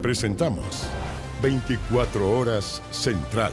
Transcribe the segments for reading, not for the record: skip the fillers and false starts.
Presentamos 24 Horas Central.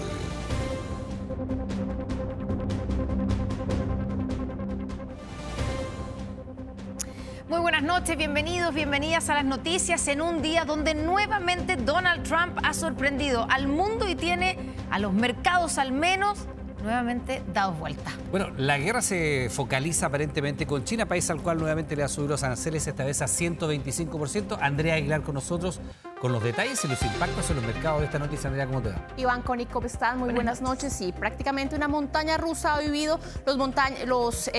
Muy buenas noches, bienvenidos, bienvenidas a las noticias en un día donde nuevamente Donald Trump ha sorprendido al mundo y tiene a los mercados al menos nuevamente dados vuelta. Bueno, la guerra se focaliza aparentemente con China, país al cual nuevamente le ha subido los aranceles, esta vez a 125%. Andrea Aguilar con nosotros con los detalles y los impactos en los mercados de esta noticia. Andrea, ¿cómo te va? Iván, Connie, ¿cómo están? Muy buenas noches. Sí, prácticamente una montaña rusa ha vivido los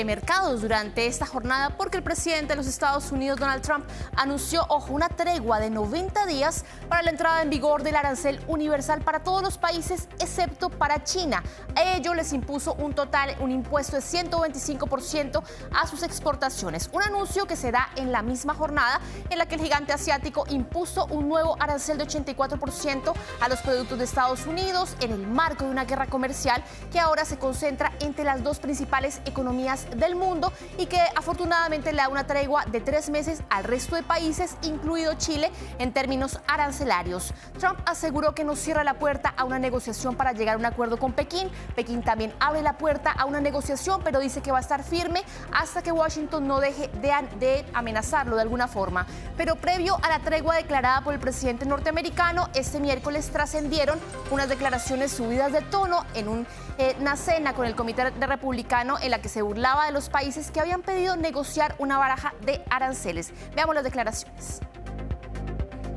mercados durante esta jornada porque el presidente de los Estados Unidos, Donald Trump, anunció, ojo, una tregua de 90 días para la entrada en vigor del arancel universal para todos los países excepto para China. A ello les impuso un impuesto de 125% a sus exportaciones. Un anuncio que se da en la misma jornada en la que el gigante asiático impuso un nuevo arancel de 84% a los productos de Estados Unidos en el marco de una guerra comercial que ahora se concentra entre las dos principales economías del mundo y que afortunadamente le da una tregua de 3 meses al resto de países, incluido Chile, en términos arancelarios. Trump aseguró que no cierra la puerta a una negociación para llegar a un acuerdo con Pekín. Pekín también abre la puerta a una negociación, pero dice que va a estar firme hasta que Washington no deje de amenazarlo de alguna forma. Pero previo a la tregua declarada por el presidente norteamericano, este miércoles trascendieron unas declaraciones subidas de tono en una cena con el Comité Republicano en la que se burlaba de los países que habían pedido negociar una baraja de aranceles. Veamos las declaraciones.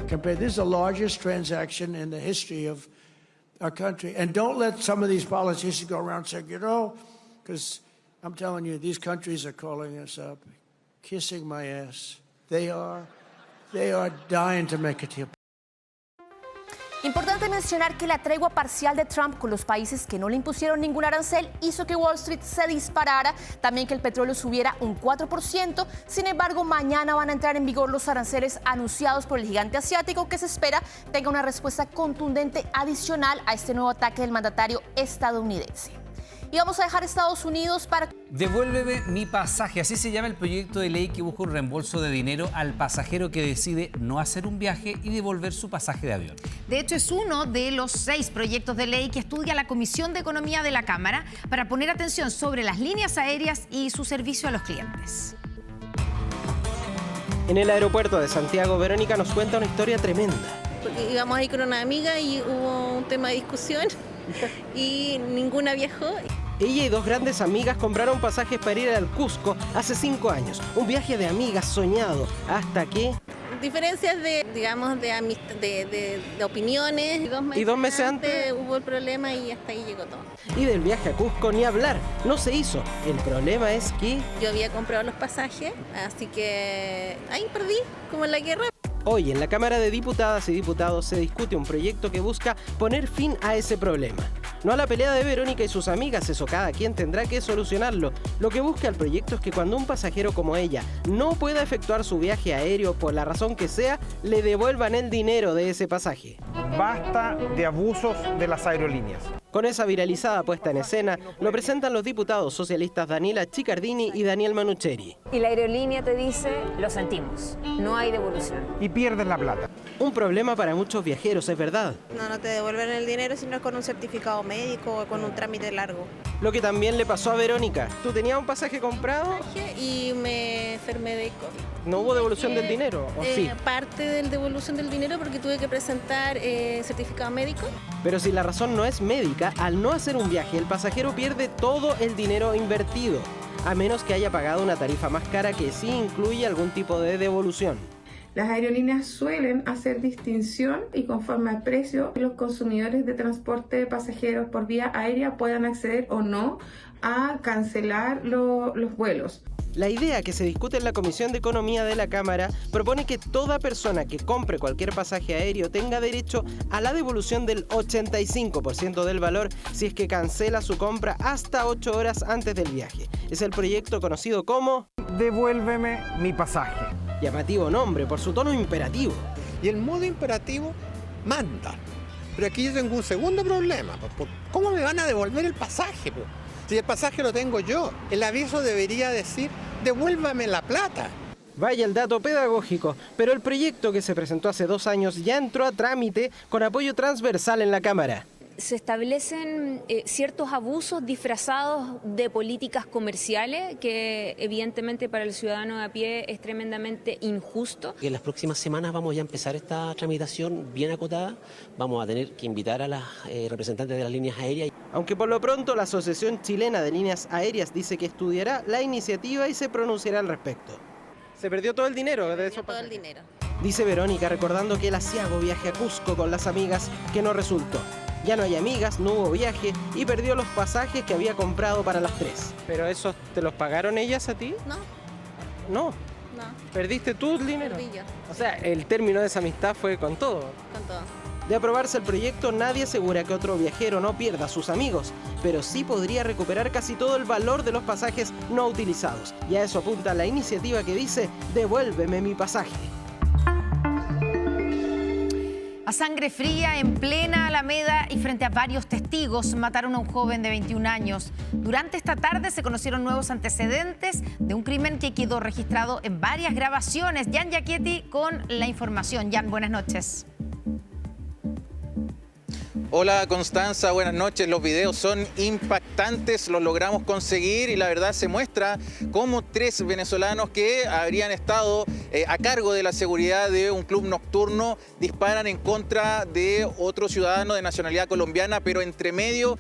This is the largest transaction in the history of our country. And don't let some of these politicians go around saying, because I'm telling you, these countries are calling us up, kissing my ass. They are dying to make it here. Importante mencionar que la tregua parcial de Trump con los países que no le impusieron ningún arancel hizo que Wall Street se disparara, también que el petróleo subiera un 4%. Sin embargo, mañana van a entrar en vigor los aranceles anunciados por el gigante asiático, que se espera tenga una respuesta contundente adicional a este nuevo ataque del mandatario estadounidense. Y vamos a dejar Estados Unidos para... Devuélveme mi pasaje, así se llama el proyecto de ley que busca un reembolso de dinero al pasajero que decide no hacer un viaje y devolver su pasaje de avión. De hecho, es uno de los 6 proyectos de ley que estudia la Comisión de Economía de la Cámara para poner atención sobre las líneas aéreas y su servicio a los clientes. En el aeropuerto de Santiago, Verónica nos cuenta una historia tremenda. Porque íbamos ahí con una amiga y hubo un tema de discusión y ninguna viajó. Ella y 2 grandes amigas compraron pasajes para ir al Cusco hace 5 años. Un viaje de amigas soñado, hasta que... Diferencias de opiniones. Y 2 meses antes hubo el problema y hasta ahí llegó todo. Y del viaje a Cusco ni hablar, no se hizo. El problema es que... Yo había comprado los pasajes, así que ahí perdí, como en la guerra. Hoy en la Cámara de Diputadas y Diputados se discute un proyecto que busca poner fin a ese problema. No a la pelea de Verónica y sus amigas, eso cada quien tendrá que solucionarlo. Lo que busca el proyecto es que cuando un pasajero como ella no pueda efectuar su viaje aéreo por la razón que sea, le devuelvan el dinero de ese pasaje. Basta de abusos de las aerolíneas. Con esa viralizada puesta en escena, lo presentan los diputados socialistas Daniela Chicardini y Daniel Manucheri. Y la aerolínea te dice, lo sentimos, no hay devolución. Y pierdes la plata. Un problema para muchos viajeros, es verdad. No te devuelven el dinero si no es con un certificado médico o con un trámite largo. Lo que también le pasó a Verónica. ¿Tú tenías un pasaje comprado? Y me enfermé de COVID. ¿No hubo devolución del dinero? ¿O sí? Parte de la devolución del dinero porque tuve que presentar certificado médico. Pero si la razón no es médica, al no hacer un viaje, el pasajero pierde todo el dinero invertido, a menos que haya pagado una tarifa más cara que sí incluye algún tipo de devolución. Las aerolíneas suelen hacer distinción y conforme al precio, los consumidores de transporte de pasajeros por vía aérea puedan acceder o no a cancelar los vuelos. La idea que se discute en la Comisión de Economía de la Cámara propone que toda persona que compre cualquier pasaje aéreo tenga derecho a la devolución del 85% del valor si es que cancela su compra hasta 8 horas antes del viaje. Es el proyecto conocido como Devuélveme mi pasaje. Llamativo nombre por su tono imperativo. Y el modo imperativo manda. Pero aquí yo tengo un segundo problema. ¿Cómo me van a devolver el pasaje? Si el pasaje lo tengo yo, el aviso debería decir, devuélvame la plata. Vaya el dato pedagógico, pero el proyecto que se presentó hace 2 años ya entró a trámite con apoyo transversal en la Cámara. Se establecen ciertos abusos disfrazados de políticas comerciales que evidentemente para el ciudadano de a pie es tremendamente injusto. En las próximas semanas vamos ya a empezar esta tramitación bien acotada. Vamos a tener que invitar a las representantes de las líneas aéreas. Aunque por lo pronto la Asociación Chilena de Líneas Aéreas dice que estudiará la iniciativa y se pronunciará al respecto. ¿Se perdió todo el dinero de eso? Todo el dinero. Dice Verónica, recordando que el asiago viaje a Cusco con las amigas que no resultó. Ya no hay amigas, no hubo viaje y perdió los pasajes que había comprado para las 3. ¿Pero esos te los pagaron ellas a ti? No. No. No. ¿Perdiste tú el dinero? Perdí yo. O sea, el término de esa amistad fue con todo. Con todo. De aprobarse el proyecto, nadie asegura que otro viajero no pierda a sus amigos, pero sí podría recuperar casi todo el valor de los pasajes no utilizados. Y a eso apunta la iniciativa que dice, devuélveme mi pasaje. A sangre fría, en plena Alameda y frente a varios testigos, mataron a un joven de 21 años. Durante esta tarde se conocieron nuevos antecedentes de un crimen que quedó registrado en varias grabaciones. Jan Giachetti con la información. Jan, buenas noches. Hola Constanza, buenas noches. Los videos son impactantes, los logramos conseguir y la verdad se muestra cómo 3 venezolanos que habrían estado a cargo de la seguridad de un club nocturno disparan en contra de otro ciudadano de nacionalidad colombiana, pero entre medio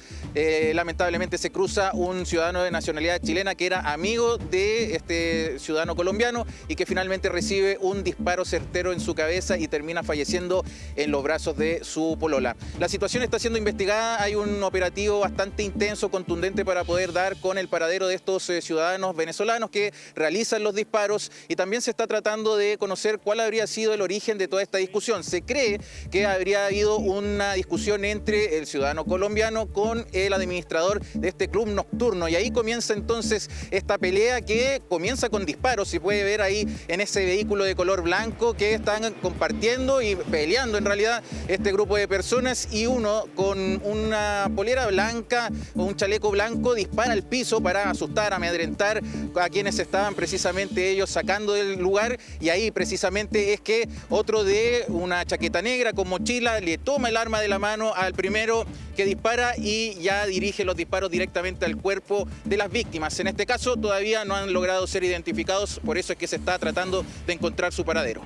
lamentablemente se cruza un ciudadano de nacionalidad chilena que era amigo de este ciudadano colombiano y que finalmente recibe un disparo certero en su cabeza y termina falleciendo en los brazos de su polola. La situación está siendo investigada, hay un operativo bastante intenso, contundente para poder dar con el paradero de estos ciudadanos venezolanos que realizan los disparos y también se está tratando de conocer cuál habría sido el origen de toda esta discusión. Se cree que habría habido una discusión entre el ciudadano colombiano con el administrador de este club nocturno y ahí comienza entonces esta pelea que comienza con disparos. Se puede ver ahí en ese vehículo de color blanco que están compartiendo y peleando en realidad este grupo de personas y uno con una polera blanca o un chaleco blanco dispara al piso para asustar, amedrentar a quienes estaban precisamente ellos sacando del lugar y ahí precisamente es que otro de una chaqueta negra con mochila le toma el arma de la mano al primero que dispara y ya dirige los disparos directamente al cuerpo de las víctimas. En este caso todavía no han logrado ser identificados, por eso es que se está tratando de encontrar su paradero.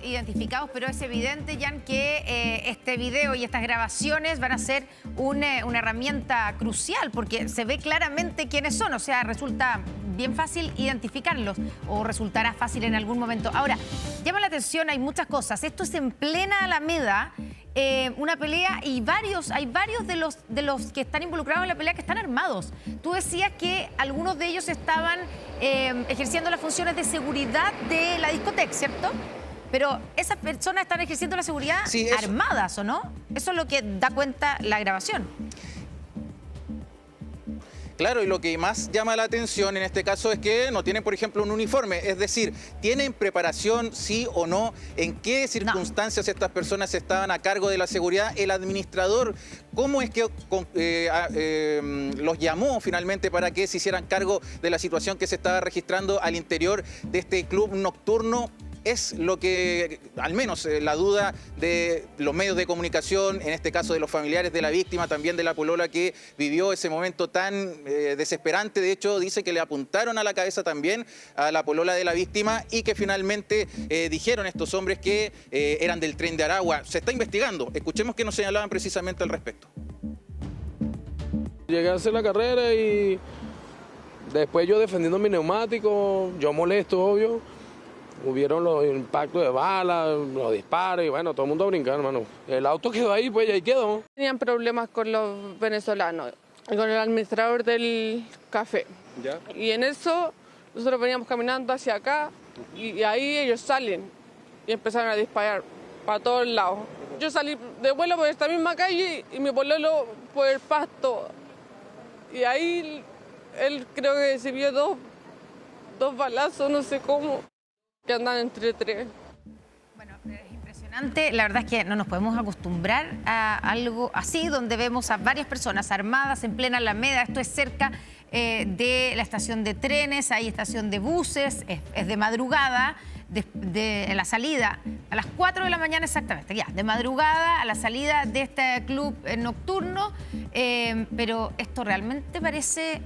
Identificados, pero es evidente, Jan, que este video y estas grabaciones van a ser una herramienta crucial porque se ve claramente quiénes son, o sea, resulta bien fácil identificarlos o resultará fácil en algún momento. Ahora, llama la atención, hay muchas cosas. Esto es en plena Alameda, una pelea y hay varios de los que están involucrados en la pelea que están armados. Tú decías que algunos de ellos estaban ejerciendo las funciones de seguridad de la discoteca, ¿cierto? Pero esas personas están ejerciendo la seguridad armadas, ¿o no? Eso es lo que da cuenta la grabación. Claro, y lo que más llama la atención en este caso es que no tienen, por ejemplo, un uniforme. Es decir, ¿tienen preparación, sí o no? ¿En qué circunstancias estas personas estaban a cargo de la seguridad? El administrador, ¿cómo es que los llamó finalmente para que se hicieran cargo de la situación que se estaba registrando al interior de este club nocturno? Es lo que, al menos la duda de los medios de comunicación, en este caso de los familiares de la víctima, también de la polola que vivió ese momento tan desesperante. De hecho, dice que le apuntaron a la cabeza también a la polola de la víctima y que finalmente dijeron estos hombres que eran del Tren de Aragua. Se está investigando. Escuchemos qué nos señalaban precisamente al respecto. Llegué a hacer la carrera y después yo defendiendo mi neumático, yo molesto, obvio. Hubieron los impactos de balas, los disparos y bueno, todo el mundo a brincar, hermano. El auto quedó ahí, pues y ahí quedó. Tenían problemas con los venezolanos y con el administrador del café. ¿Ya? Y en eso nosotros veníamos caminando hacia acá y ahí ellos salen y empezaron a disparar para todos lados. Yo salí de vuelo por esta misma calle y mi pololo por el pasto. Y ahí él creo que recibió dos balazos, no sé cómo. Que andan entre 3. Bueno, es impresionante. La verdad es que no nos podemos acostumbrar a algo así, donde vemos a varias personas armadas en plena Alameda. Esto es cerca de la estación de trenes, hay estación de buses, es de madrugada, en la salida, a las 4 de la mañana exactamente, ya, de madrugada a la salida de este club nocturno, pero esto realmente parece,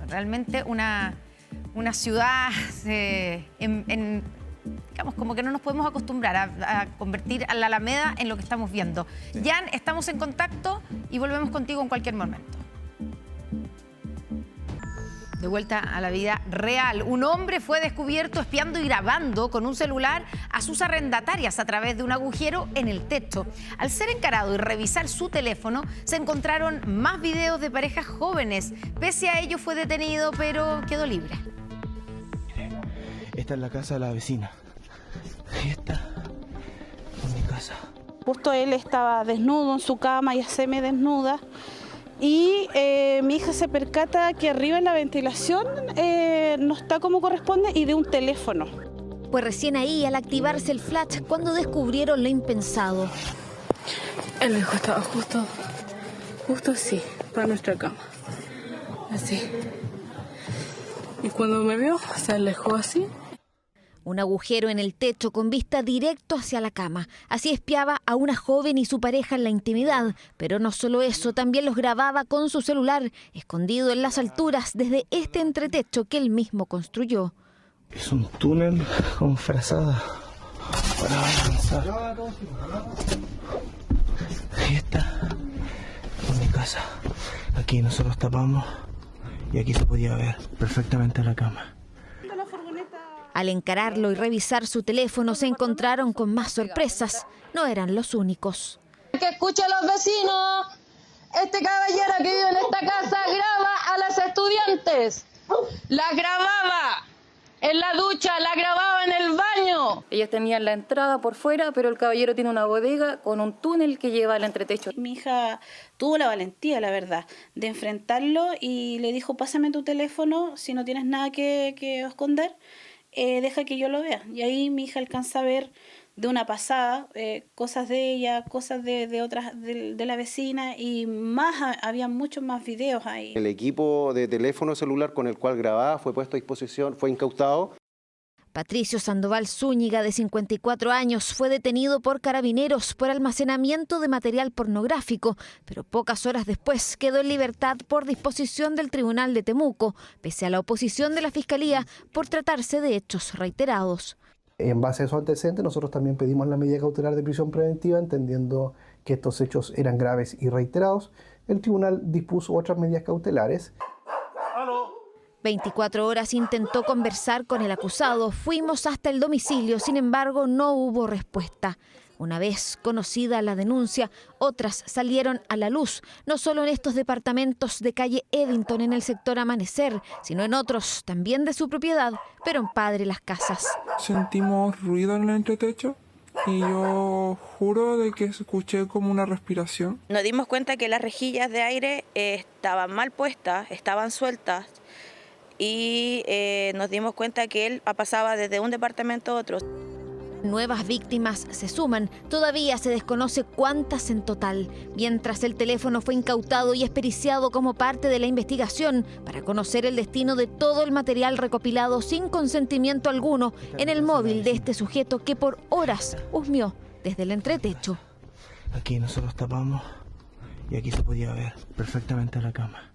realmente una ciudad digamos, como que no nos podemos acostumbrar a convertir a la Alameda en lo que estamos viendo. Sí. Jan, estamos en contacto y volvemos contigo en cualquier momento. De vuelta a la vida real. Un hombre fue descubierto espiando y grabando con un celular a sus arrendatarias a través de un agujero en el techo. Al ser encarado y revisar su teléfono, se encontraron más videos de parejas jóvenes. Pese a ello, fue detenido, pero quedó libre. Esta es la casa de la vecina. Ahí está. En mi casa. Justo él estaba desnudo en su cama, ya semidesnuda. Y mi hija se percata que arriba en la ventilación no está como corresponde y de un teléfono. Pues recién ahí, al activarse el flash, cuando descubrieron lo impensado. El hijo estaba justo así, para nuestra cama. Así. Y cuando me vio, se alejó así. Un agujero en el techo con vista directo hacia la cama. Así espiaba a una joven y su pareja en la intimidad. Pero no solo eso, también los grababa con su celular, escondido en las alturas desde este entretecho que él mismo construyó. Es un túnel con frazada para avanzar. Ahí está, en mi casa. Aquí nosotros tapamos y aquí se podía ver perfectamente la cama. Al encararlo y revisar su teléfono, se encontraron con más sorpresas. No eran los únicos. Que escuchen los vecinos. Este caballero que vive en esta casa graba a las estudiantes. Las grababa en la ducha, la grababa en el baño. Ellas tenían la entrada por fuera, pero el caballero tiene una bodega con un túnel que lleva al entretecho. Mi hija tuvo la valentía, la verdad, de enfrentarlo y le dijo, pásame tu teléfono, si no tienes nada que esconder. Deja que yo lo vea. Y ahí mi hija alcanza a ver de una pasada cosas de ella, cosas de otras de la vecina y más, había muchos más videos ahí. El equipo de teléfono celular con el cual grababa fue puesto a disposición, fue incautado. Patricio Sandoval Zúñiga, de 54 años, fue detenido por carabineros por almacenamiento de material pornográfico, pero pocas horas después quedó en libertad por disposición del Tribunal de Temuco, pese a la oposición de la Fiscalía por tratarse de hechos reiterados. En base a esos antecedentes, nosotros también pedimos la medida cautelar de prisión preventiva, entendiendo que estos hechos eran graves y reiterados. El tribunal dispuso otras medidas cautelares. 24 horas intentó conversar con el acusado. Fuimos hasta el domicilio, sin embargo, no hubo respuesta. Una vez conocida la denuncia, otras salieron a la luz, no solo en estos departamentos de calle Eddington en el sector Amanecer, sino en otros también de su propiedad, pero en Padre Las Casas. Sentimos ruido en el entretecho y yo juro de que escuché como una respiración. Nos dimos cuenta que las rejillas de aire estaban mal puestas, estaban sueltas. Y nos dimos cuenta que él pasaba desde un departamento a otro. Nuevas víctimas se suman. Todavía se desconoce cuántas en total. Mientras el teléfono fue incautado y es periciado como parte de la investigación para conocer el destino de todo el material recopilado sin consentimiento alguno en el móvil de este sujeto que por horas husmeó desde el entretecho. Aquí nosotros tapamos y aquí se podía ver perfectamente la cama.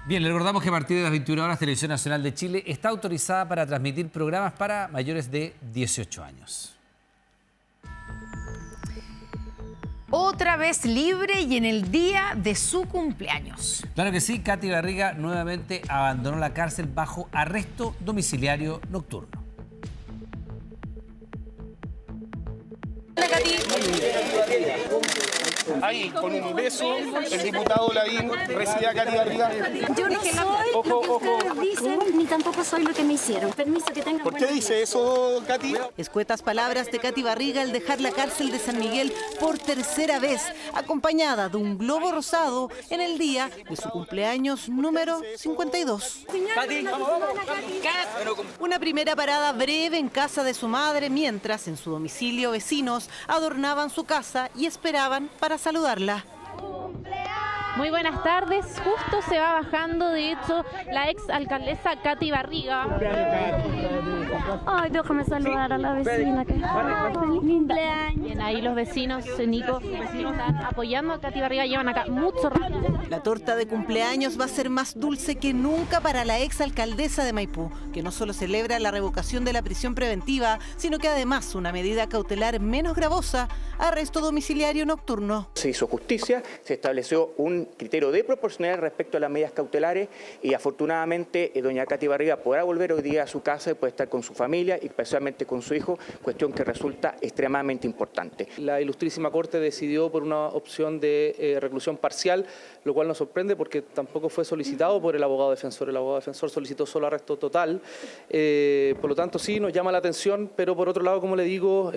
Bien, le recordamos que a partir de las 21 horas Televisión Nacional de Chile está autorizada para transmitir programas para mayores de 18 años. Otra vez libre y en el día de su cumpleaños. Claro que sí, Katy Barriga nuevamente abandonó la cárcel bajo arresto domiciliario nocturno. Hola, Katy. ahí, con un beso, el diputado Lavín recibe a Katy Barriga. Yo no soy lo que dicen, ni tampoco soy lo que me hicieron. Permiso, que tengan ¿Por qué dice eso, Katy? Escuetas palabras de Katy Barriga al dejar la cárcel de San Miguel por tercera vez, acompañada de un globo rosado en el día de su cumpleaños número 52. Una primera parada breve en casa de su madre, mientras en su domicilio vecinos adornaban su casa y esperaban para saludarla. Muy buenas tardes, justo se va bajando de hecho la ex alcaldesa Katy Barriga. Ay, déjame saludar a la vecina. Ay, feliz cumpleaños. Bien, ahí los vecinos, Nico, están apoyando a Katy Barriga, llevan acá mucho rato. La torta de cumpleaños va a ser más dulce que nunca para la ex alcaldesa de Maipú, que no solo celebra la revocación de la prisión preventiva, sino que además una medida cautelar menos gravosa, arresto domiciliario nocturno. Se hizo justicia, se estableció un criterio de proporcionalidad respecto a las medidas cautelares y afortunadamente doña Katy Barriga podrá volver hoy día a su casa y puede estar con su familia y especialmente con su hijo, cuestión que resulta extremadamente importante. La Ilustrísima Corte decidió por una opción de reclusión parcial, lo cual nos sorprende porque tampoco fue solicitado por el abogado defensor. El abogado defensor solicitó solo arresto total, por lo tanto sí nos llama la atención, pero por otro lado, como le digo,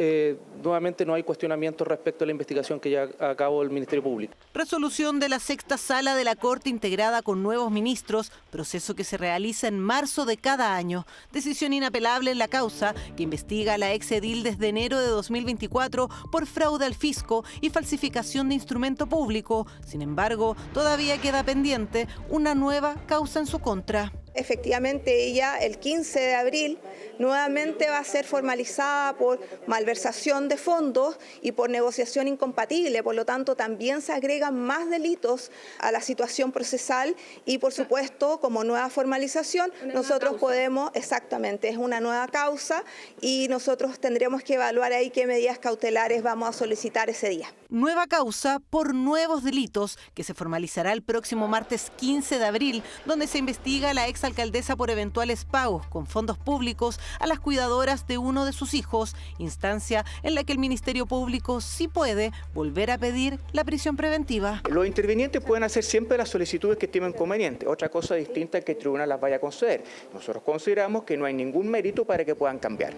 nuevamente no hay cuestionamiento respecto a la investigación que ya a cabo el Ministerio Público. Resolución de la sexta sala de la Corte integrada con nuevos ministros, proceso que se realiza en marzo de cada año. Decisión inapelable en la causa que investiga a la ex edil desde enero de 2024 por fraude al fisco y falsificación de instrumento público. Sin embargo, todavía queda pendiente una nueva causa en su contra. Efectivamente, ella el 15 de abril nuevamente va a ser formalizada por malversación de fondos y por negociación incompatible. Por lo tanto, también se agregan más delitos a la situación procesal y, por supuesto, como nueva formalización, nosotros podemos, exactamente, es una nueva causa y nosotros tendremos que evaluar ahí qué medidas cautelares vamos a solicitar ese día. Nueva causa por nuevos delitos que se formalizará el próximo martes 15 de abril, donde se investiga a la exalcaldesa por eventuales pagos con fondos públicos a las cuidadoras de uno de sus hijos, instancia en la que el Ministerio Público sí puede volver a pedir la prisión preventiva. Los intervinientes pueden hacer siempre las solicitudes que estimen convenientes. Otra cosa distinta es que el tribunal las vaya a conceder. Nosotros consideramos que no hay ningún mérito para que puedan cambiar.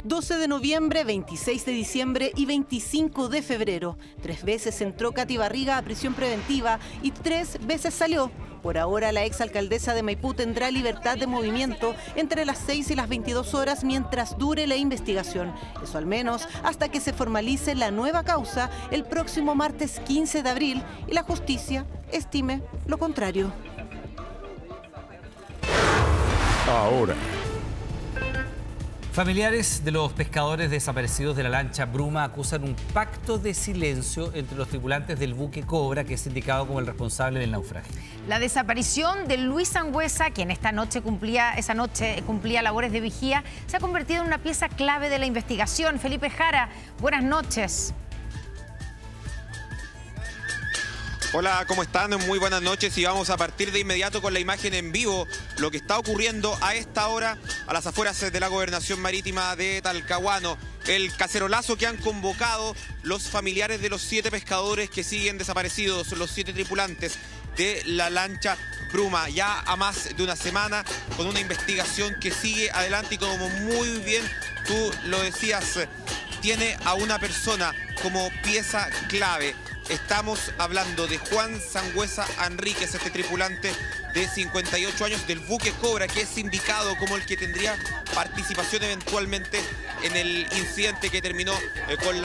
12 de noviembre, 26 de diciembre y 25 de febrero. 3 veces entró Katy Barriga a prisión preventiva y 3 veces salió. Por ahora, la exalcaldesa de Maipú tendrá libertad de movimiento entre las 6 y las 22 horas mientras dure la investigación. Eso al menos hasta que se formalice la nueva causa el próximo martes 15 de abril y la justicia estime lo contrario. Ahora. Familiares de los pescadores desaparecidos de la lancha Bruma acusan un pacto de silencio entre los tripulantes del buque Cobra, que es indicado como el responsable del naufragio. La desaparición de Luis Sangüesa, quien esa noche cumplía labores de vigía, se ha convertido en una pieza clave de la investigación. Felipe Jara, buenas noches. Hola, ¿cómo están? Muy buenas noches y vamos a partir de inmediato con la imagen en vivo, lo que está ocurriendo a esta hora a las afueras de la Gobernación Marítima de Talcahuano. El cacerolazo que han convocado los familiares de los 7 pescadores que siguen desaparecidos, los 7 tripulantes de la lancha Bruma, ya a más de una semana, con una investigación que sigue adelante y como muy bien tú lo decías, tiene a una persona como pieza clave. Estamos hablando de Juan Sangüesa Enríquez, este tripulante de 58 años del buque Cobra, que es indicado como el que tendría participación eventualmente en el incidente que terminó con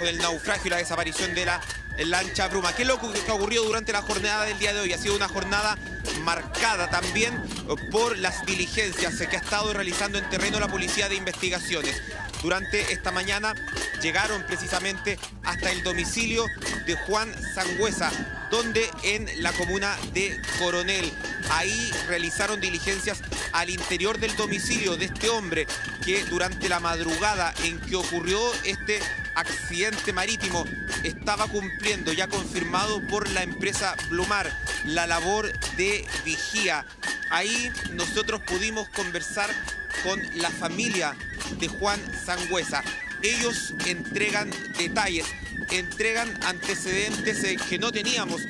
el naufragio y la desaparición de la lancha Bruma. ¿Qué es lo que ha ocurrido durante la jornada del día de hoy? Ha sido una jornada marcada también por las diligencias que ha estado realizando en terreno la Policía de Investigaciones. Durante esta mañana llegaron precisamente hasta el domicilio de Juan Sangüesa, donde en la comuna de Coronel. Ahí realizaron diligencias al interior del domicilio de este hombre que durante la madrugada en que ocurrió este accidente marítimo estaba cumpliendo, ya confirmado por la empresa Blumar, la labor de vigía. Ahí nosotros pudimos conversar con la familia de Juan Sangüesa. Ellos entregan detalles. entregan antecedentes que no teníamos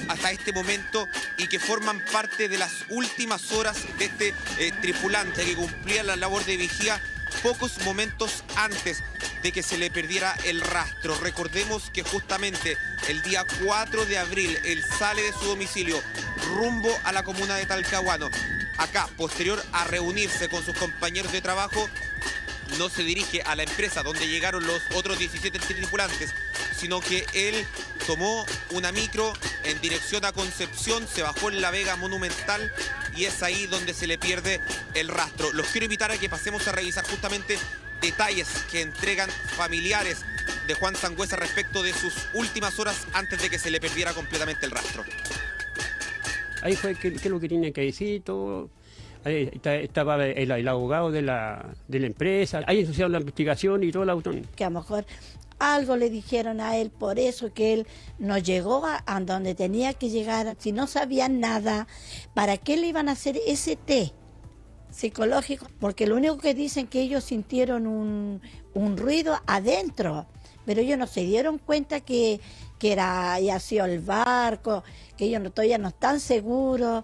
hasta este momento y que forman parte de las últimas horas de este tripulante que cumplía la labor de vigía pocos momentos antes de que se le perdiera el rastro. Recordemos que justamente el día 4 de abril él sale de su domicilio rumbo a la comuna de Talcahuano. Acá, posterior a reunirse con sus compañeros de trabajo, no se dirige a la empresa donde llegaron los otros 17 tripulantes, sino que él tomó una micro en dirección a Concepción, se bajó en la Vega Monumental y es ahí donde se le pierde el rastro. Los quiero invitar a que pasemos a revisar justamente detalles que entregan familiares de Juan Sangüesa respecto de sus últimas horas antes de que se le perdiera completamente el rastro. Ahí fue qué es lo que tenía que decir, todo. Ahí estaba el abogado de la empresa, ahí asociaron la investigación y todo el auto. Que a lo mejor algo le dijeron a él, por eso que él no llegó a donde tenía que llegar. Si no sabían nada, ¿para qué le iban a hacer ese test psicológico? Porque lo único que dicen que ellos sintieron un ruido adentro, pero ellos no se dieron cuenta que ya sido el barco, que ellos todavía no están seguros.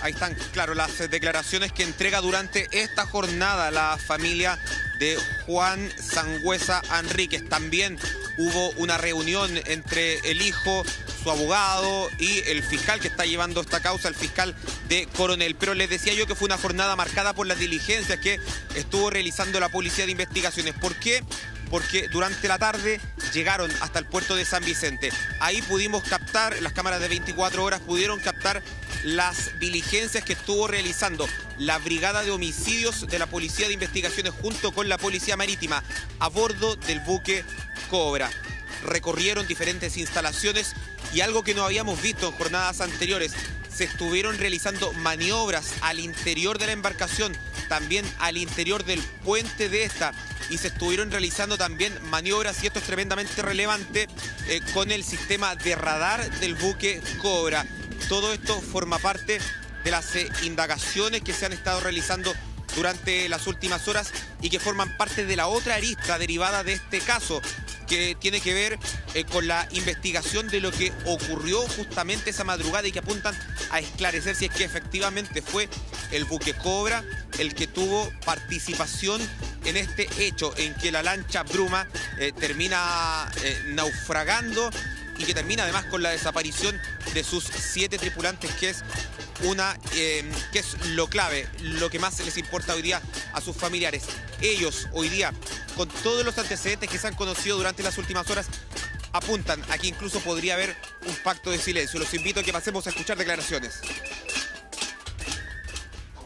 Ahí están, claro, las declaraciones que entrega durante esta jornada la familia de Juan Sangüesa Enríquez. También hubo una reunión entre el hijo, su abogado y el fiscal que está llevando esta causa, el fiscal de Coronel. Pero les decía yo que fue una jornada marcada por las diligencias que estuvo realizando la Policía de Investigaciones. ¿Por qué? Porque durante la tarde llegaron hasta el puerto de San Vicente. Ahí pudimos captar, las cámaras de 24 horas pudieron captar las diligencias que estuvo realizando la Brigada de Homicidios de la Policía de Investigaciones junto con la Policía Marítima a bordo del buque Cobra. Recorrieron diferentes instalaciones y algo que no habíamos visto en jornadas anteriores, se estuvieron realizando maniobras al interior de la embarcación, también al interior del puente de esta, y se estuvieron realizando también maniobras, y esto es tremendamente relevante, con el sistema de radar del buque Cobra. Todo esto forma parte de las indagaciones que se han estado realizando durante las últimas horas y que forman parte de la otra arista derivada de este caso, que tiene que ver con la investigación de lo que ocurrió justamente esa madrugada y que apuntan a esclarecer si es que efectivamente fue el buque Cobra el que tuvo participación en este hecho en que la lancha Bruma termina naufragando y que termina además con la desaparición de sus 7 tripulantes, que es que es lo clave, lo que más les importa hoy día a sus familiares. Ellos hoy día, con todos los antecedentes que se han conocido durante las últimas horas, apuntan a que incluso podría haber un pacto de silencio. Los invito a que pasemos a escuchar declaraciones.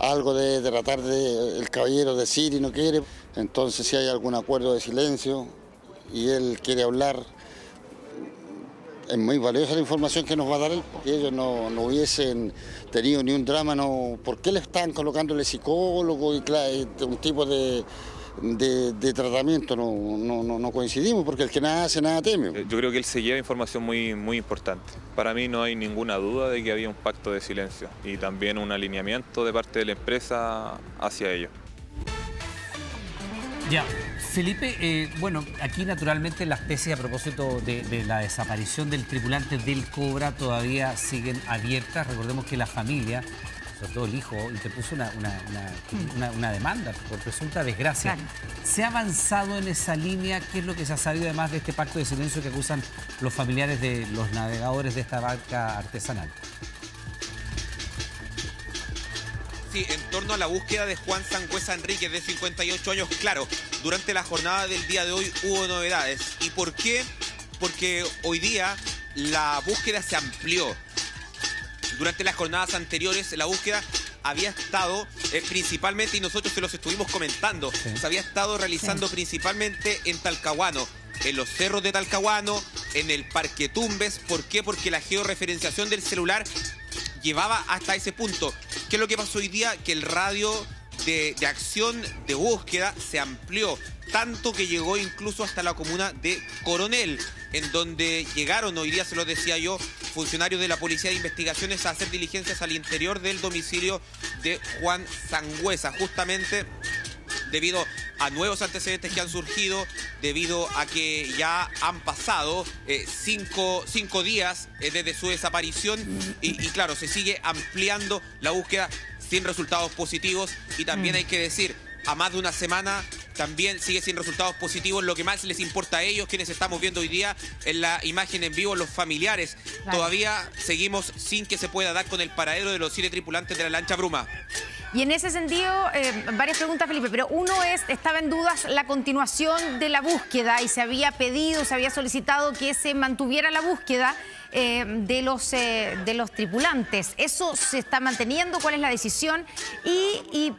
Algo de tratar de el caballero decir y no quiere, entonces si hay algún acuerdo de silencio y él quiere hablar, es muy valiosa la información que nos va a dar él, porque ellos no hubiesen tenido ni un drama, ¿por qué le están colocándole psicólogo y un tipo de tratamiento? No coincidimos, porque el que nada hace, nada teme. Yo creo que él se lleva información muy importante. Para mí no hay ninguna duda de que había un pacto de silencio y también un alineamiento de parte de la empresa hacia ello. Ya, Felipe, bueno, aquí naturalmente las tesis a propósito de la desaparición del tripulante del Cobra todavía siguen abiertas. Recordemos que la familia, sobre todo el hijo, interpuso una demanda por presunta desgracia. Claro. ¿Se ha avanzado en esa línea? ¿Qué es lo que se ha sabido además de este pacto de silencio que acusan los familiares de los navegadores de esta barca artesanal? Sí, en torno a la búsqueda de Juan Sangüesa Enríquez, de 58 años, claro, durante la jornada del día de hoy hubo novedades. ¿Y por qué? Porque hoy día la búsqueda se amplió. Durante las jornadas anteriores la búsqueda había estado principalmente, y nosotros se los estuvimos comentando, se había estado realizando principalmente en Talcahuano, en los cerros de Talcahuano, en el Parque Tumbes. ¿Por qué? Porque la georreferenciación del celular llevaba hasta ese punto. ¿Qué es lo que pasó hoy día? Que el radio de acción de búsqueda se amplió, tanto que llegó incluso hasta la comuna de Coronel, en donde llegaron, hoy día se lo decía yo, funcionarios de la Policía de Investigaciones a hacer diligencias al interior del domicilio de Juan Sangüesa, justamente debido a nuevos antecedentes que han surgido, debido a que ya han pasado 5 días desde su desaparición y claro, se sigue ampliando la búsqueda sin resultados positivos y también hay que decir, a más de una semana también sigue sin resultados positivos. Lo que más les importa a ellos, quienes estamos viendo hoy día en la imagen en vivo, los familiares. Claro. Todavía seguimos sin que se pueda dar con el paradero de los 7 tripulantes de la lancha Bruma. Y en ese sentido, varias preguntas, Felipe, pero uno es, estaba en dudas la continuación de la búsqueda y se había solicitado que se mantuviera la búsqueda de los tripulantes. ¿Eso se está manteniendo? ¿Cuál es la decisión? ¿Y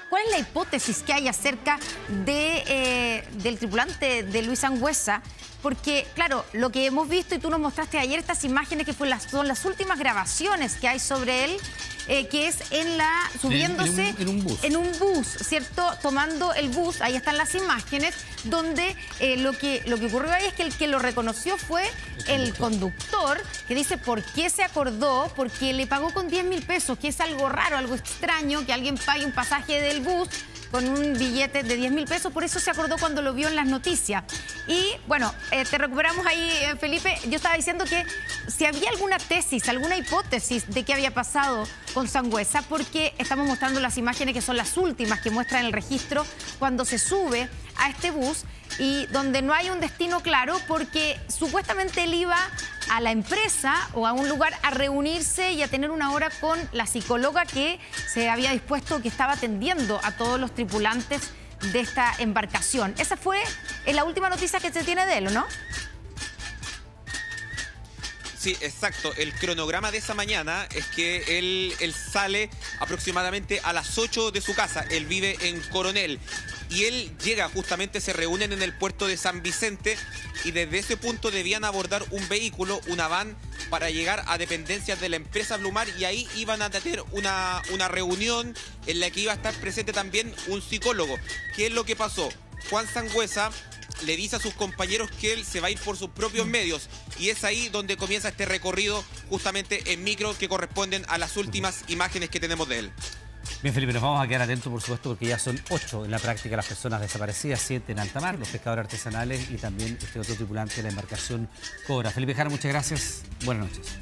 cuál es la hipótesis que hay acerca del tripulante de Luis Sangüesa? Porque, claro, lo que hemos visto y tú nos mostraste ayer, estas imágenes que son las últimas grabaciones que hay sobre él, que es subiéndose en un bus, ¿cierto? Tomando el bus, ahí están las imágenes, donde lo que ocurrió ahí es que el que lo reconoció fue el conductor, que dice por qué se acordó, porque le pagó con 10.000 pesos, que es algo raro, algo extraño, que alguien pague un pasaje del bus con un billete de 10.000 pesos, por eso se acordó cuando lo vio en las noticias. Y bueno, te recuperamos ahí, Felipe. Yo estaba diciendo que si había alguna tesis, alguna hipótesis de qué había pasado con Sangüesa, porque estamos mostrando las imágenes que son las últimas que muestran el registro cuando se sube a este bus y donde no hay un destino claro porque supuestamente él iba a la empresa o a un lugar a reunirse y a tener una hora con la psicóloga que se había dispuesto, que estaba atendiendo a todos los tripulantes de esta embarcación. Esa fue la última noticia que se tiene de él, ¿no? Sí, exacto. El cronograma de esa mañana es que él sale aproximadamente a las 8 de su casa. Él vive en Coronel. Y él llega, justamente se reúnen en el puerto de San Vicente y desde ese punto debían abordar un vehículo, una van, para llegar a dependencias de la empresa Blumar y ahí iban a tener una reunión en la que iba a estar presente también un psicólogo. ¿Qué es lo que pasó? Juan Sangüesa le dice a sus compañeros que él se va a ir por sus propios medios y es ahí donde comienza este recorrido justamente en micro que corresponden a las últimas imágenes que tenemos de él. Bien, Felipe, nos vamos a quedar atentos, por supuesto, porque ya son 8 en la práctica las personas desaparecidas, 7 en alta mar, los pescadores artesanales y también este otro tripulante de la embarcación Cobra. Felipe Jara, muchas gracias. Buenas noches.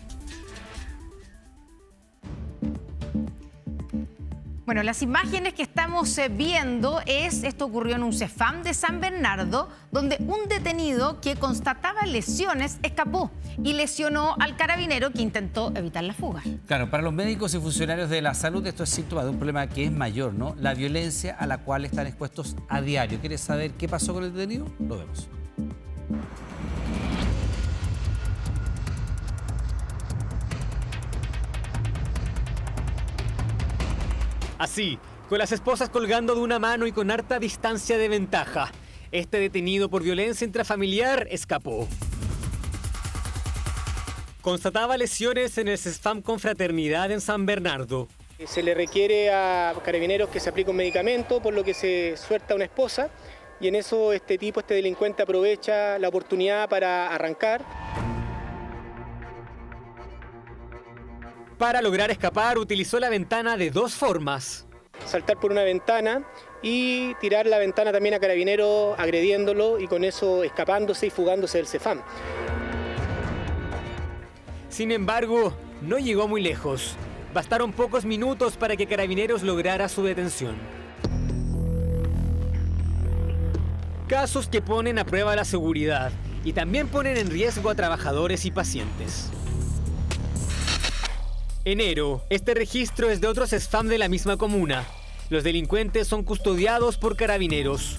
Bueno, las imágenes que estamos viendo esto ocurrió en un CEFAM de San Bernardo, donde un detenido que constataba lesiones escapó y lesionó al carabinero que intentó evitar la fuga. Claro, para los médicos y funcionarios de la salud esto es síntoma de un problema que es mayor, ¿no? La violencia a la cual están expuestos a diario. ¿Quieres saber qué pasó con el detenido? Lo vemos. Así, con las esposas colgando de una mano y con harta distancia de ventaja, este detenido por violencia intrafamiliar escapó. Constataba lesiones en el CESFAM Confraternidad en San Bernardo. Se le requiere a carabineros que se aplique un medicamento, por lo que se suelta a una esposa, y en eso este delincuente aprovecha la oportunidad para arrancar. Para lograr escapar, utilizó la ventana de 2 formas. Saltar por una ventana y tirar la ventana también a carabineros agrediéndolo y con eso escapándose y fugándose del CEFAM. Sin embargo, no llegó muy lejos. Bastaron pocos minutos para que Carabineros lograra su detención. Casos que ponen a prueba la seguridad y también ponen en riesgo a trabajadores y pacientes. Enero. Este registro es de otro CESFAM de la misma comuna. Los delincuentes son custodiados por Carabineros.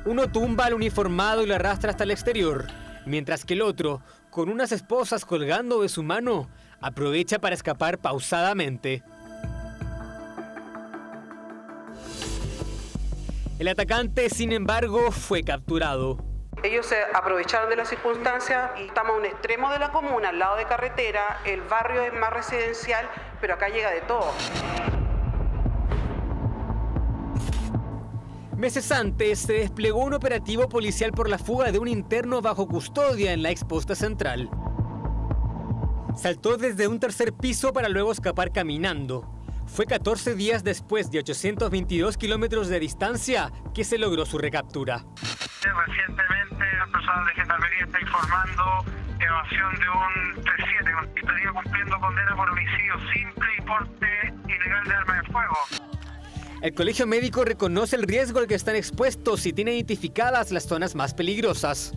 Uno tumba al uniformado y lo arrastra hasta el exterior, mientras que el otro, con unas esposas colgando de su mano, aprovecha para escapar pausadamente. El atacante, sin embargo, fue capturado. Ellos se aprovecharon de la circunstancia y estamos a un extremo de la comuna, al lado de carretera, el barrio es más residencial, pero acá llega de todo. Meses antes se desplegó un operativo policial por la fuga de un interno bajo custodia en la exposta central. Saltó desde un 3er piso para luego escapar caminando. Fue 14 días después de 822 kilómetros de distancia que se logró su recaptura. Recientemente el personal de Gendarmería está informando evasión de un 37 que estaría cumpliendo condena por homicidio simple y porte ilegal de arma de fuego. El Colegio Médico reconoce el riesgo al que están expuestos y tiene identificadas las zonas más peligrosas.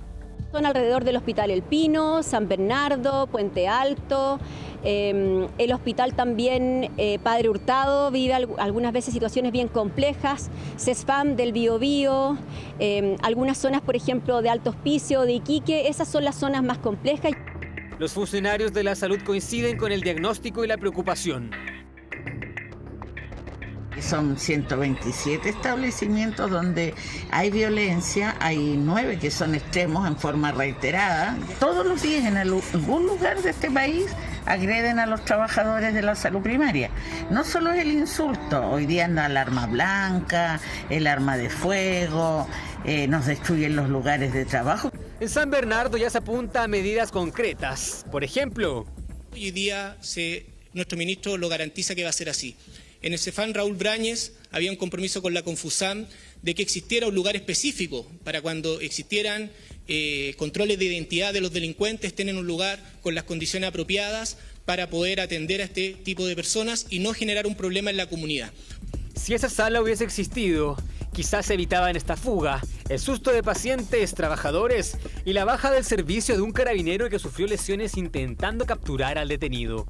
Son alrededor del Hospital El Pino, San Bernardo, Puente Alto, el hospital también Padre Hurtado vive algunas veces situaciones bien complejas, CESFAM del Biobío, algunas zonas, por ejemplo, de Alto Hospicio, de Iquique, esas son las zonas más complejas. Los funcionarios de la salud coinciden con el diagnóstico y la preocupación. Son 127 establecimientos donde hay violencia, hay 9 que son extremos en forma reiterada. Todos los días en algún lugar de este país agreden a los trabajadores de la salud primaria. No solo es el insulto, hoy día anda el arma blanca, el arma de fuego, nos destruyen los lugares de trabajo. En San Bernardo ya se apunta a medidas concretas. Por ejemplo, hoy día nuestro ministro lo garantiza que va a ser así. En el CEFAM Raúl Brañez había un compromiso con la Confusam de que existiera un lugar específico para cuando existieran controles de identidad de los delincuentes, estén en un lugar con las condiciones apropiadas para poder atender a este tipo de personas y no generar un problema en la comunidad. Si esa sala hubiese existido, quizás se evitaban esta fuga, el susto de pacientes, trabajadores y la baja del servicio de un carabinero que sufrió lesiones intentando capturar al detenido.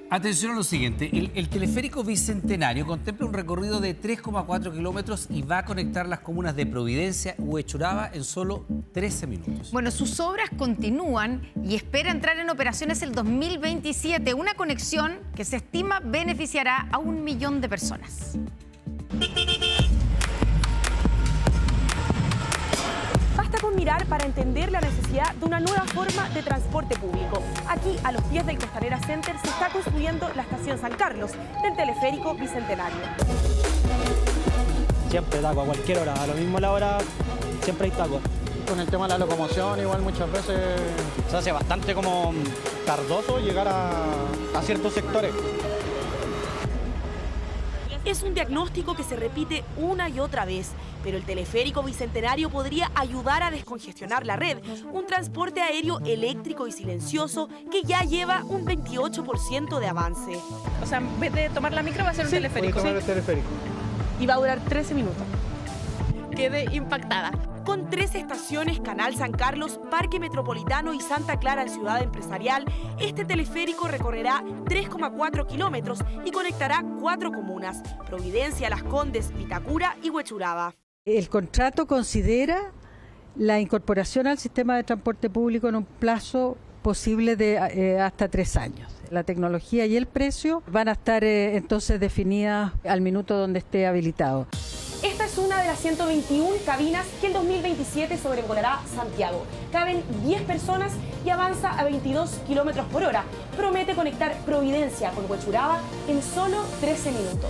Atención a lo siguiente, el teleférico Bicentenario contempla un recorrido de 3,4 kilómetros y va a conectar las comunas de Providencia y Huechuraba en solo 13 minutos. Bueno, sus obras continúan y espera entrar en operaciones el 2027, una conexión que se estima beneficiará a 1 millón de personas. Basta con mirar para entender la necesidad de una nueva forma de transporte público. Aquí, a los pies del Costanera Center, se está construyendo la estación San Carlos del teleférico Bicentenario. Siempre taco, a cualquier hora, a lo mismo la hora, siempre hay taco. Con el tema de la locomoción, igual muchas veces se hace bastante como tardoso llegar a ciertos sectores. Es un diagnóstico que se repite una y otra vez, pero el teleférico Bicentenario podría ayudar a descongestionar la red, un transporte aéreo eléctrico y silencioso que ya lleva un 28% de avance. O sea, en vez de tomar la micro va a ser un teleférico. Sí, el teleférico. Y va a durar 13 minutos. Quedé impactada. Con 3 estaciones, Canal San Carlos, Parque Metropolitano y Santa Clara en Ciudad Empresarial, este teleférico recorrerá 3,4 kilómetros y conectará 4 comunas: Providencia, Las Condes, Vitacura y Huechuraba. El contrato considera la incorporación al sistema de transporte público en un plazo posible de hasta 3 años. La tecnología y el precio van a estar entonces definidas al minuto donde esté habilitado. Esta es una de las 121 cabinas que el 2027 sobrevolará Santiago. Caben 10 personas y avanza a 22 kilómetros por hora. Promete conectar Providencia con Huechuraba en solo 13 minutos.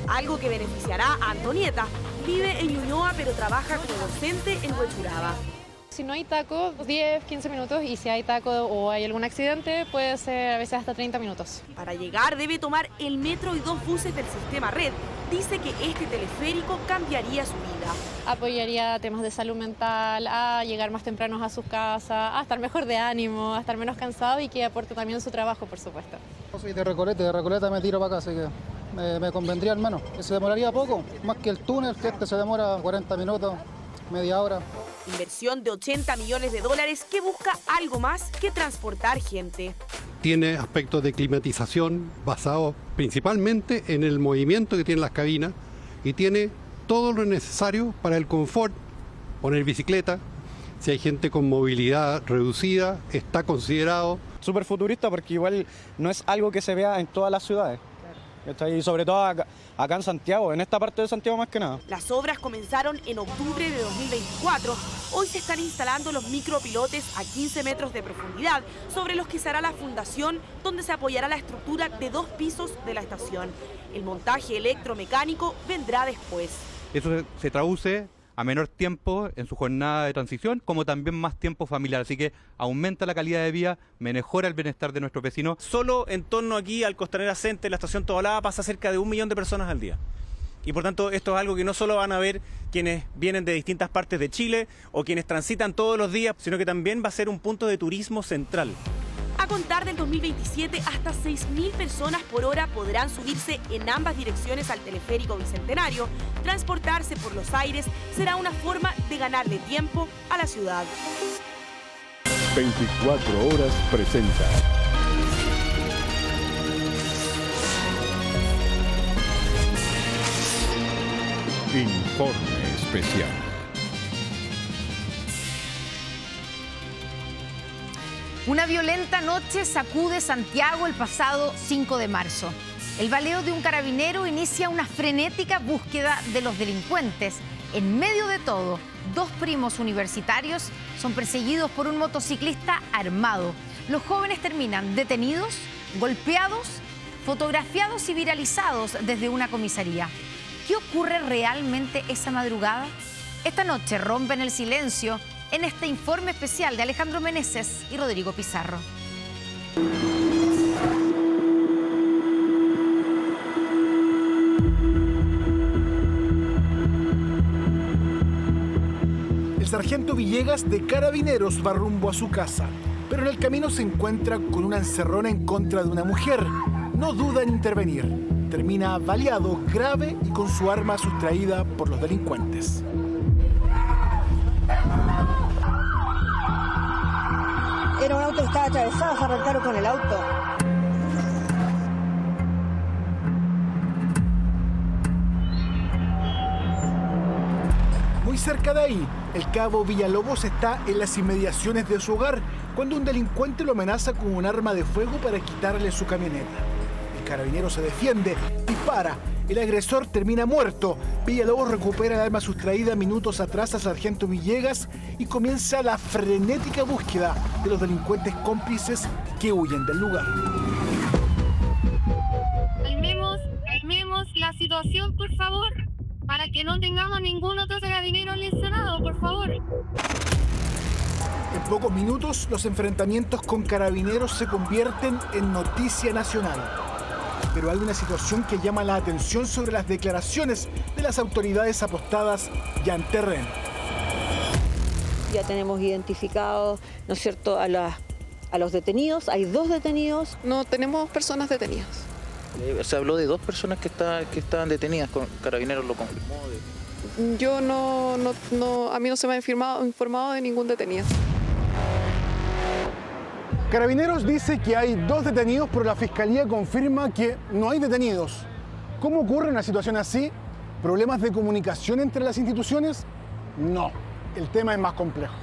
Algo que beneficiará a Antonieta. Vive en Ñuñoa pero trabaja como docente en Huechuraba. Si no hay taco, 10, 15 minutos, y si hay taco o hay algún accidente, puede ser a veces hasta 30 minutos. Para llegar debe tomar el metro y 2 buses del sistema Red. Dice que este teleférico cambiaría su vida. Apoyaría temas de salud mental, a llegar más tempranos a sus casas, a estar mejor de ánimo, a estar menos cansado y que aporte también su trabajo, por supuesto. Soy de Recoleta me tiro para acá, así que me convendría al menos. Se demoraría poco, más que el túnel, que este se demora 40 minutos, media hora. Inversión de $80 millones que busca algo más que transportar gente. Tiene aspectos de climatización basados principalmente en el movimiento que tienen las cabinas y tiene todo lo necesario para el confort. Poner bicicleta, si hay gente con movilidad reducida, está considerado. Súper futurista porque igual no es algo que se vea en todas las ciudades. Y sobre todo acá en Santiago, en esta parte de Santiago más que nada. Las obras comenzaron en octubre de 2024. Hoy se están instalando los micropilotes a 15 metros de profundidad, sobre los que se hará la fundación, donde se apoyará la estructura de 2 pisos de la estación. El montaje electromecánico vendrá después. Eso se traduce a menor tiempo en su jornada de transición, como también más tiempo familiar. Así que aumenta la calidad de vida, mejora el bienestar de nuestros vecinos. Solo en torno aquí al Costanera Center, la estación Tobalaba, pasa cerca de 1 millón de personas al día. Y por tanto, esto es algo que no solo van a ver quienes vienen de distintas partes de Chile o quienes transitan todos los días, sino que también va a ser un punto de turismo central. A contar del 2027, hasta 6.000 personas por hora podrán subirse en ambas direcciones al teleférico Bicentenario. Transportarse por los aires será una forma de ganarle tiempo a la ciudad. 24 horas presenta. Informe especial. Una violenta noche sacude Santiago el pasado 5 de marzo. El baleo de un carabinero inicia una frenética búsqueda de los delincuentes. En medio de todo, 2 primos universitarios son perseguidos por un motociclista armado. Los jóvenes terminan detenidos, golpeados, fotografiados y viralizados desde una comisaría. ¿Qué ocurre realmente esa madrugada? Esta noche rompen el silencio en este informe especial de Alejandro Meneses y Rodrigo Pizarro. El sargento Villegas de Carabineros va rumbo a su casa, pero en el camino se encuentra con una encerrona en contra de una mujer. No duda en intervenir. Termina baleado, grave y con su arma sustraída por los delincuentes. Era un auto que estaba atravesado, se arrancaron con el auto. Muy cerca de ahí, el cabo Villalobos está en las inmediaciones de su hogar cuando un delincuente lo amenaza con un arma de fuego para quitarle su camioneta. El carabinero se defiende, dispara. El agresor termina muerto. Villalobos recupera el arma sustraída minutos atrás a sargento Villegas y comienza la frenética búsqueda de los cómplices que huyen del lugar. Calmemos la situación, por favor, para que no tengamos ningún otro carabinero lesionado, por favor. En pocos minutos, los enfrentamientos con carabineros se convierten en noticia nacional. Pero hay una situación que llama la atención sobre las declaraciones de las autoridades apostadas ya en terreno. Ya tenemos identificados, ¿no es cierto?, a los detenidos. Hay 2 detenidos. No tenemos personas detenidas. Se habló de 2 personas que estaban detenidas, Carabineros lo confirmó. Yo a mí no se me ha informado de ningún detenido. Carabineros dice que hay 2 detenidos, pero la Fiscalía confirma que no hay detenidos. ¿Cómo ocurre una situación así? ¿Problemas de comunicación entre las instituciones? No, el tema es más complejo.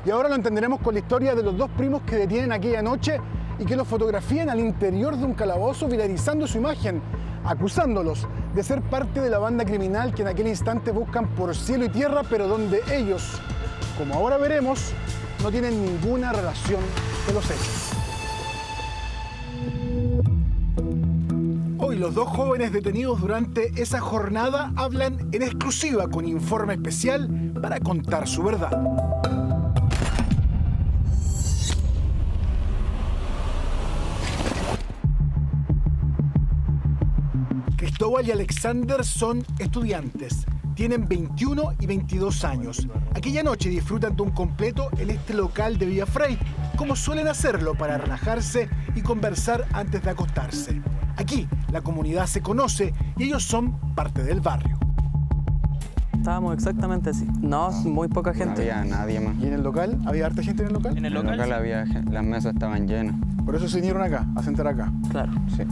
Y ahora lo entenderemos con la historia de los 2 primos que detienen aquella noche y que los fotografían al interior de un calabozo viralizando su imagen, acusándolos de ser parte de la banda criminal que en aquel instante buscan por cielo y tierra, pero donde ellos, como ahora veremos, no tienen ninguna relación con los hechos. Hoy los 2 jóvenes detenidos durante esa jornada hablan en exclusiva con informe especial para contar su verdad. Cristóbal y Alexander son estudiantes. Tienen 21 y 22 años. Aquella noche disfrutan de un completo en este local de Villa Frey, como suelen hacerlo para relajarse y conversar antes de acostarse. Aquí la comunidad se conoce y ellos son parte del barrio. Estábamos exactamente así. No, muy poca gente. No había nadie más. ¿Y en el local? ¿Había harta gente en el local? En el local había, las mesas estaban llenas. Por eso se vinieron acá, a sentar acá. Claro. Sí.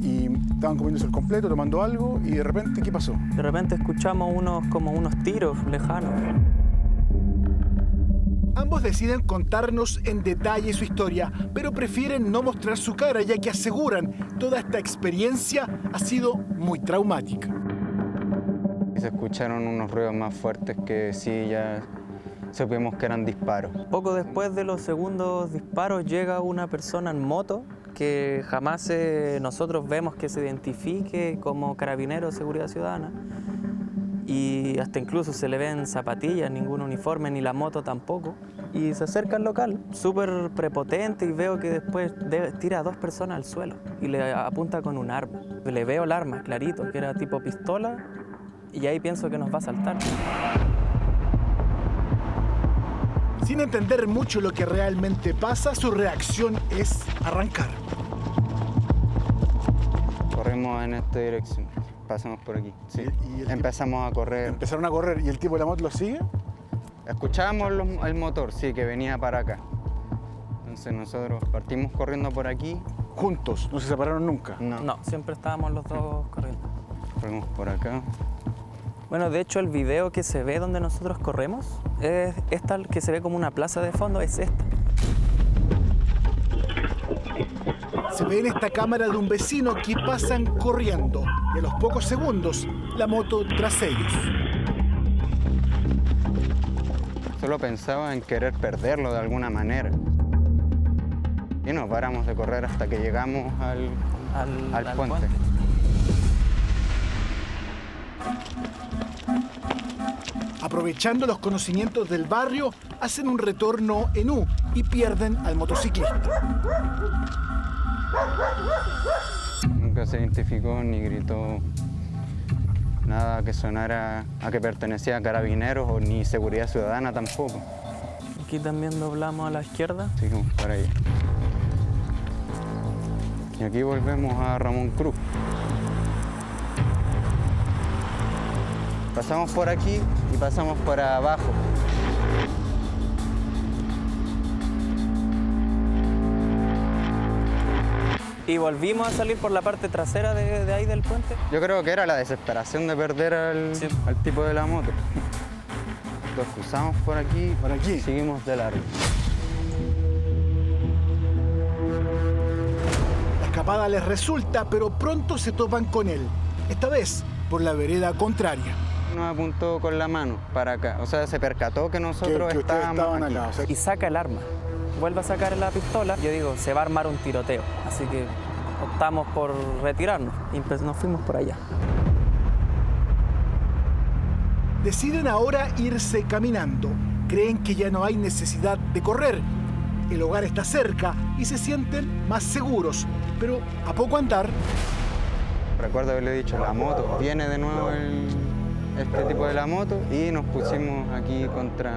Y estaban comiéndose el completo, tomando algo, y de repente, ¿qué pasó? De repente escuchamos unos tiros lejanos. Ambos deciden contarnos en detalle su historia, pero prefieren no mostrar su cara, ya que aseguran toda esta experiencia ha sido muy traumática. Se escucharon unos ruidos más fuertes que sí ya supimos que eran disparos. Poco después de los segundos disparos llega una persona en moto que jamás nosotros vemos que se identifique como carabinero de seguridad ciudadana. y hasta incluso se le ven zapatillas, ningún uniforme, ni la moto tampoco. Y se acerca al local, súper prepotente, y veo que después tira a 2 personas al suelo y le apunta con un arma. Le veo el arma, clarito, que era tipo pistola, y ahí pienso que nos va a asaltar. Sin entender mucho lo que realmente pasa, su reacción es arrancar. Corrimos en esta dirección, pasamos por aquí. Sí. Empezamos a correr. Empezaron a correr y el tipo de la moto lo sigue. Escuchábamos el motor, sí, que venía para acá. Entonces nosotros partimos corriendo por aquí. ¿Juntos? ¿No se separaron nunca? No, siempre estábamos los dos corriendo. Corrimos por acá. Bueno, de hecho el video que se ve donde nosotros corremos, es esta que se ve como una plaza de fondo, es esta. Se ve en esta cámara de un vecino que pasan corriendo y a los pocos segundos la moto tras ellos. Solo pensaba en querer perderlo de alguna manera. Y no paramos de correr hasta que llegamos al puente. Aprovechando los conocimientos del barrio, hacen un retorno en U y pierden al motociclista. Nunca se identificó ni gritó nada que sonara a que pertenecía a Carabineros o ni Seguridad Ciudadana tampoco. Aquí también doblamos a la izquierda. Seguimos para allá. Y aquí volvemos a Ramón Cruz. Pasamos por aquí y pasamos por abajo. Y volvimos a salir por la parte trasera de ahí del puente. Yo creo que era la desesperación de perder al tipo de la moto. Los cruzamos por aquí y seguimos de largo. La escapada les resulta, pero pronto se topan con él. Esta vez por la vereda contraria. Nos apuntó con la mano para acá. O sea, se percató que nosotros estábamos aquí. Acá, o sea, y saca el arma. Vuelve a sacar la pistola. Yo digo, se va a armar un tiroteo. Así que optamos por retirarnos y nos fuimos por allá. Deciden ahora irse caminando. Creen que ya no hay necesidad de correr. El hogar está cerca y se sienten más seguros. Pero a poco andar... Recuerdo haberle dicho, la moto. Viene de nuevo este tipo de la moto y nos pusimos aquí contra...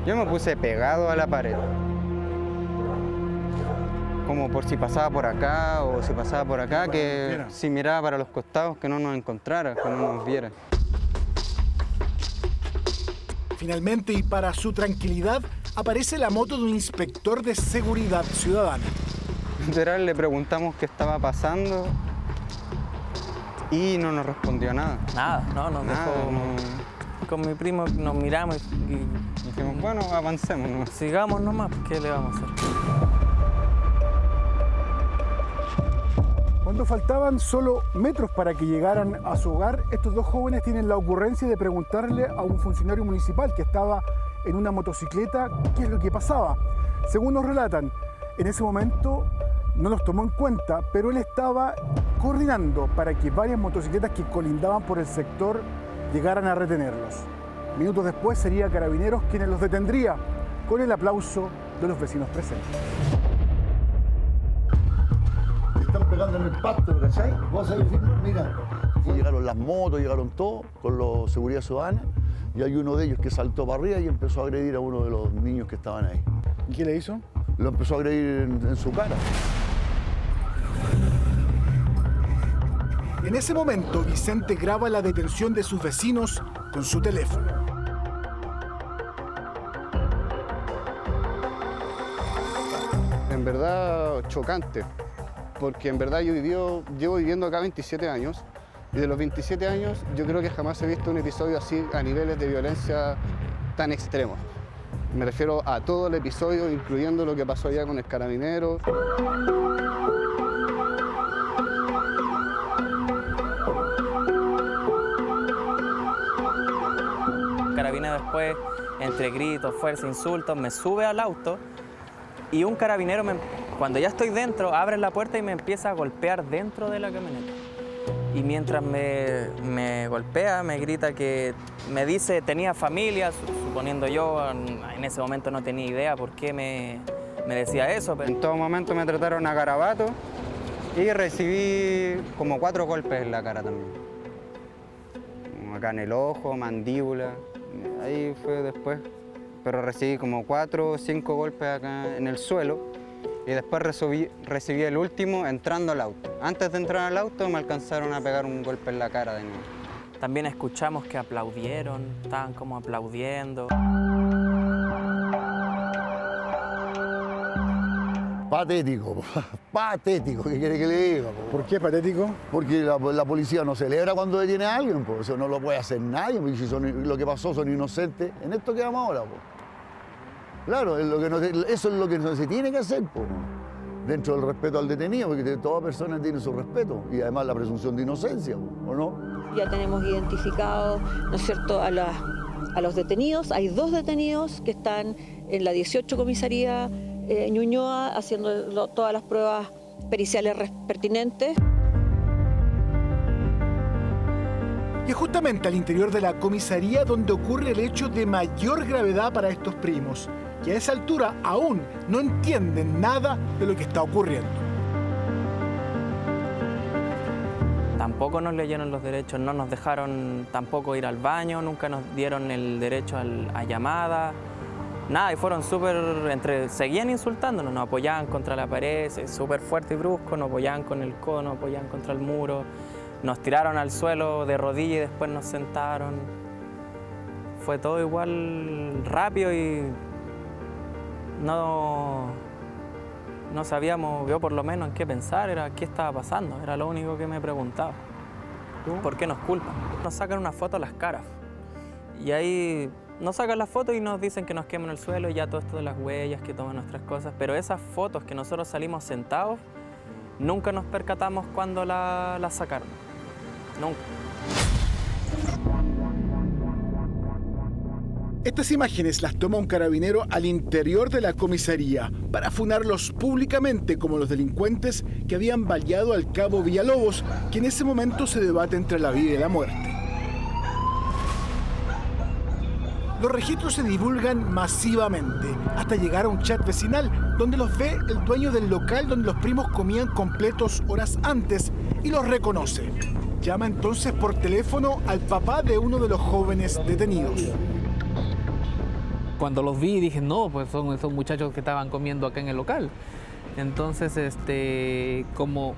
Yo me puse pegado a la pared. Como por si pasaba por acá o si pasaba por acá, que si miraba para los costados que no nos encontrara, que no nos viera. Finalmente, y para su tranquilidad, aparece la moto de un inspector de seguridad ciudadana. Literal, le preguntamos qué estaba pasando y no nos respondió nada. Nada, no, nos dejó... Con mi primo nos miramos y dijimos, bueno, avancemos, ¿no? Sigamos nomás, ¿qué le vamos a hacer? Cuando faltaban solo metros para que llegaran a su hogar, estos dos jóvenes tienen la ocurrencia de preguntarle a un funcionario municipal que estaba en una motocicleta qué es lo que pasaba. Según nos relatan, en ese momento no los tomó en cuenta, pero él estaba coordinando para que varias motocicletas que colindaban por el sector llegaran a retenerlos. Minutos después sería Carabineros quienes los detendría, con el aplauso de los vecinos presentes. Están pegando en el pasto, ¿cachai? Vos ahí, mira. Y llegaron las motos, llegaron todos con los seguridad ciudadana y hay uno de ellos que saltó para arriba y empezó a agredir a uno de los niños que estaban ahí. ¿Y qué le hizo? Lo empezó a agredir en su cara. En ese momento, Vicente graba la detención de sus vecinos con su teléfono. En verdad, chocante, porque en verdad yo llevo viviendo acá 27 años y de los 27 años yo creo que jamás he visto un episodio así a niveles de violencia tan extremos. Me refiero a todo el episodio, incluyendo lo que pasó allá con el carabinero. Carabinero después, entre gritos, fuerza, insultos, me sube al auto y un carabinero, cuando ya estoy dentro, abre la puerta y me empieza a golpear dentro de la camioneta. y mientras me golpea, me grita que me dice tenía familia, suponiendo yo, en ese momento no tenía idea por qué me decía eso. Pero... En todo momento me trataron a garabato y recibí como 4 golpes en la cara también. Acá en el ojo, mandíbula, ahí fue después. Pero recibí como 4 o 5 golpes acá en el suelo y después recibí el último entrando al auto. Antes de entrar al auto me alcanzaron a pegar un golpe en la cara de nuevo. También escuchamos que aplaudieron, estaban como aplaudiendo. Patético, patético, ¿qué quiere que le diga? ¿Por qué patético? Porque la policía no celebra cuando detiene a alguien, po. Eso no lo puede hacer nadie, porque si lo que pasó son inocentes, en esto quedamos ahora. Po. Claro, eso es lo que no se tiene que hacer, po, dentro del respeto al detenido, porque toda persona tiene su respeto y además la presunción de inocencia, po, ¿o no? Ya tenemos identificados, ¿no es cierto?, a los detenidos. Hay 2 detenidos que están en la 18 comisaría Ñuñoa haciendo todas las pruebas periciales pertinentes. Y es justamente al interior de la comisaría donde ocurre el hecho de mayor gravedad para estos primos, que a esa altura aún no entienden nada de lo que está ocurriendo. Tampoco nos leyeron los derechos, no nos dejaron tampoco ir al baño, nunca nos dieron el derecho a llamada. Nada, y fueron seguían insultándonos, nos apoyaban contra la pared, súper fuerte y brusco, nos apoyaban con el codo, nos apoyaban contra el muro, nos tiraron al suelo de rodillas y después nos sentaron. Fue todo igual rápido y no sabíamos, yo por lo menos, en qué pensar, qué estaba pasando, era lo único que me preguntaba. ¿Por qué nos culpan? Nos sacan una foto a las caras y ahí... Nos sacan las fotos y nos dicen que nos queman el suelo y ya todo esto de las huellas, que toman nuestras cosas. Pero esas fotos que nosotros salimos sentados, nunca nos percatamos cuando las sacaron. Nunca. Estas imágenes las toma un carabinero al interior de la comisaría para funarlos públicamente como los delincuentes que habían baleado al cabo Villalobos, que en ese momento se debate entre la vida y la muerte. Los registros se divulgan masivamente, hasta llegar a un chat vecinal donde los ve el dueño del local donde los primos comían completos horas antes y los reconoce. Llama entonces por teléfono al papá de uno de los jóvenes detenidos. Cuando los vi dije, no, pues son esos muchachos que estaban comiendo acá en el local. Entonces, como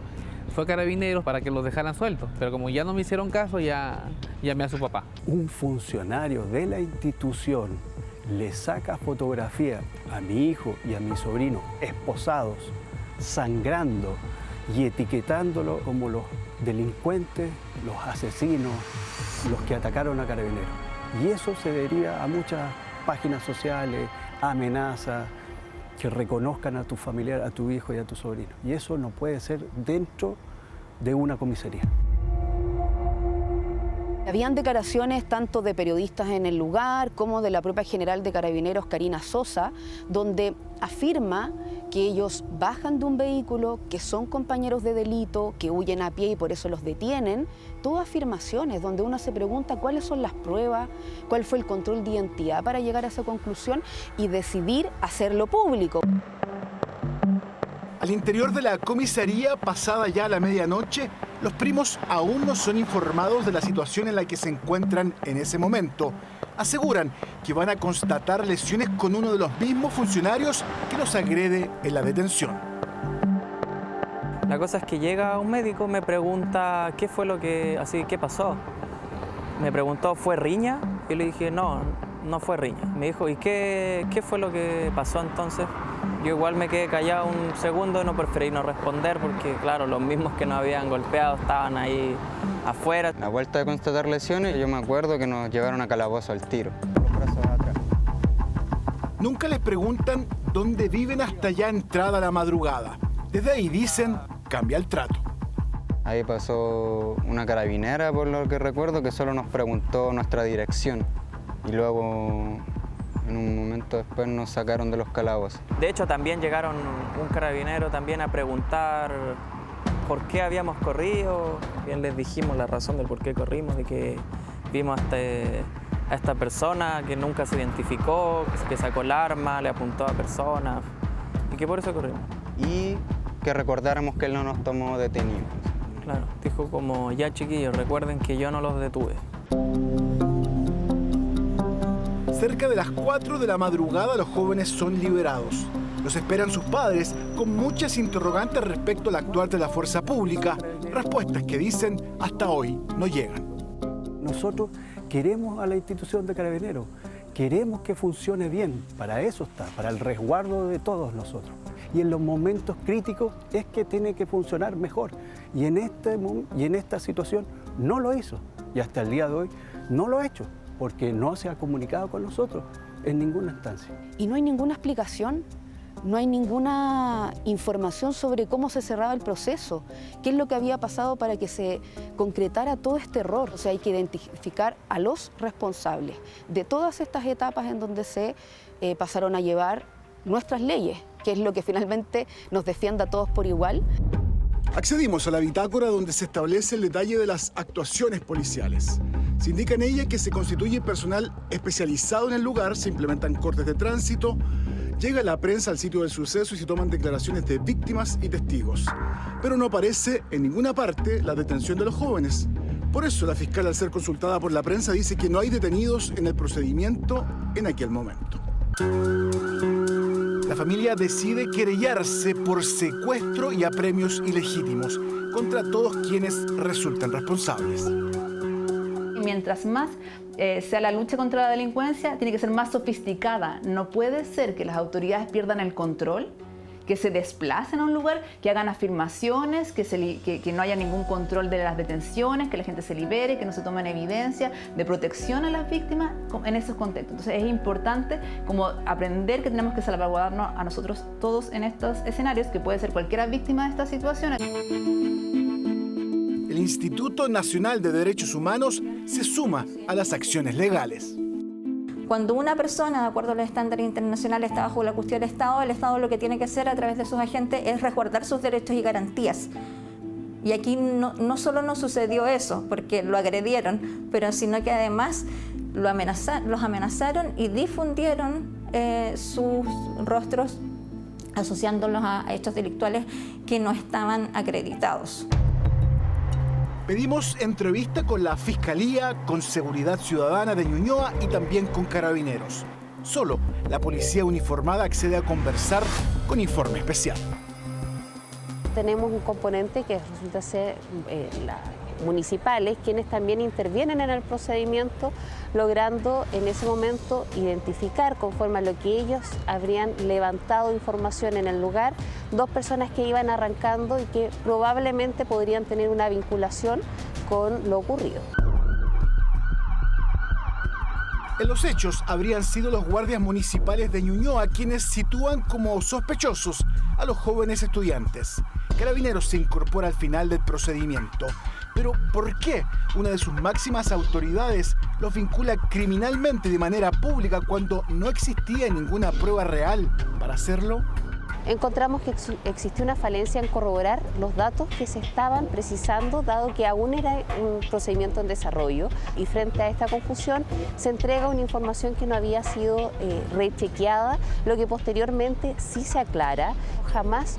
fue a Carabineros para que los dejaran sueltos, pero como ya no me hicieron caso, ya llamé a su papá. Un funcionario de la institución le saca fotografía a mi hijo y a mi sobrino esposados, sangrando y etiquetándolo como los delincuentes, los asesinos, los que atacaron a Carabineros. Y eso se deriva a muchas páginas sociales, amenazas, que reconozcan a tu familiar, a tu hijo y a tu sobrino. Y eso no puede ser dentro de una comisaría. Habían declaraciones tanto de periodistas en el lugar como de la propia general de Carabineros, Karina Sosa, donde afirma que ellos bajan de un vehículo, que son compañeros de delito, que huyen a pie y por eso los detienen. Todas afirmaciones donde uno se pregunta cuáles son las pruebas, cuál fue el control de identidad para llegar a esa conclusión y decidir hacerlo público. Al interior de la comisaría, pasada ya la medianoche, los primos aún no son informados de la situación en la que se encuentran en ese momento. Aseguran que van a constatar lesiones con uno de los mismos funcionarios que los agrede en la detención. La cosa es que llega un médico, me pregunta qué fue qué pasó. Me preguntó, ¿fue riña? Y le dije, no fue riña. Me dijo, ¿y qué fue lo que pasó entonces? Yo igual me quedé callado un segundo, no preferí no responder porque, claro, los mismos que nos habían golpeado estaban ahí afuera. A la vuelta de constatar lesiones, yo me acuerdo que nos llevaron a calabozo al tiro. Los brazos atrás. Nunca les preguntan dónde viven hasta ya entrada la madrugada. Desde ahí dicen, cambia el trato. Ahí pasó una carabinera, por lo que recuerdo, que solo nos preguntó nuestra dirección. Y luego, en un momento después, nos sacaron de los calabozos. De hecho, también llegaron un carabinero también a preguntar por qué habíamos corrido. Bien les dijimos la razón del por qué corrimos, de que vimos a esta persona que nunca se identificó, que sacó el arma, le apuntó a personas y que por eso corrimos. Y que recordáramos que él no nos tomó detenidos. Claro, dijo como, ya chiquillos, recuerden que yo no los detuve. Cerca de las 4 de la madrugada los jóvenes son liberados. Los esperan sus padres con muchas interrogantes respecto al actuar de la fuerza pública, respuestas que dicen hasta hoy no llegan. Nosotros queremos a la institución de Carabineros, queremos que funcione bien, para eso está, para el resguardo de todos nosotros. Y en los momentos críticos es que tiene que funcionar mejor. Y en esta situación no lo hizo. Y hasta el día de hoy no lo ha hecho, porque no se ha comunicado con nosotros en ninguna instancia. Y no hay ninguna explicación, no hay ninguna información sobre cómo se cerraba el proceso, qué es lo que había pasado para que se concretara todo este error. O sea, hay que identificar a los responsables de todas estas etapas en donde se pasaron a llevar nuestras leyes, que es lo que finalmente nos defiende a todos por igual. Accedimos a la bitácora donde se establece el detalle de las actuaciones policiales. Se indica en ella que se constituye personal especializado en el lugar, se implementan cortes de tránsito, llega la prensa al sitio del suceso y se toman declaraciones de víctimas y testigos. Pero no aparece en ninguna parte la detención de los jóvenes. Por eso la fiscal, al ser consultada por la prensa, dice que no hay detenidos en el procedimiento en aquel momento. La familia decide querellarse por secuestro y apremios ilegítimos contra todos quienes resultan responsables. Mientras más sea la lucha contra la delincuencia, tiene que ser más sofisticada. No puede ser que las autoridades pierdan el control, que se desplacen a un lugar, que hagan afirmaciones, que no haya ningún control de las detenciones, que la gente se libere, que no se tomen evidencia de protección a las víctimas en esos contextos. Entonces es importante como aprender que tenemos que salvaguardarnos a nosotros todos en estos escenarios, que puede ser cualquiera víctima de estas situaciones. El Instituto Nacional de Derechos Humanos se suma a las acciones legales. Cuando una persona, de acuerdo a los estándares internacionales, está bajo la custodia del Estado, el Estado lo que tiene que hacer a través de sus agentes es resguardar sus derechos y garantías. Y aquí no solo no sucedió eso, porque lo agredieron, pero sino que además los amenazaron y difundieron sus rostros asociándolos a hechos delictuales que no estaban acreditados. Pedimos entrevista con la Fiscalía, con Seguridad Ciudadana de Ñuñoa y también con Carabineros. Solo la policía uniformada accede a conversar con informe especial. Tenemos un componente que resulta ser municipales, quienes también intervienen en el procedimiento, logrando en ese momento identificar, conforme a lo que ellos habrían levantado información en el lugar, 2 personas que iban arrancando y que probablemente podrían tener una vinculación con lo ocurrido. En los hechos habrían sido los guardias municipales de Ñuñoa quienes sitúan como sospechosos a los jóvenes estudiantes. Carabineros se incorpora al final del procedimiento. Pero ¿por qué una de sus máximas autoridades los vincula criminalmente de manera pública cuando no existía ninguna prueba real para hacerlo? Encontramos que existió una falencia en corroborar los datos que se estaban precisando, dado que aún era un procedimiento en desarrollo, y frente a esta confusión se entrega una información que no había sido rechequeada, lo que posteriormente sí se aclara, jamás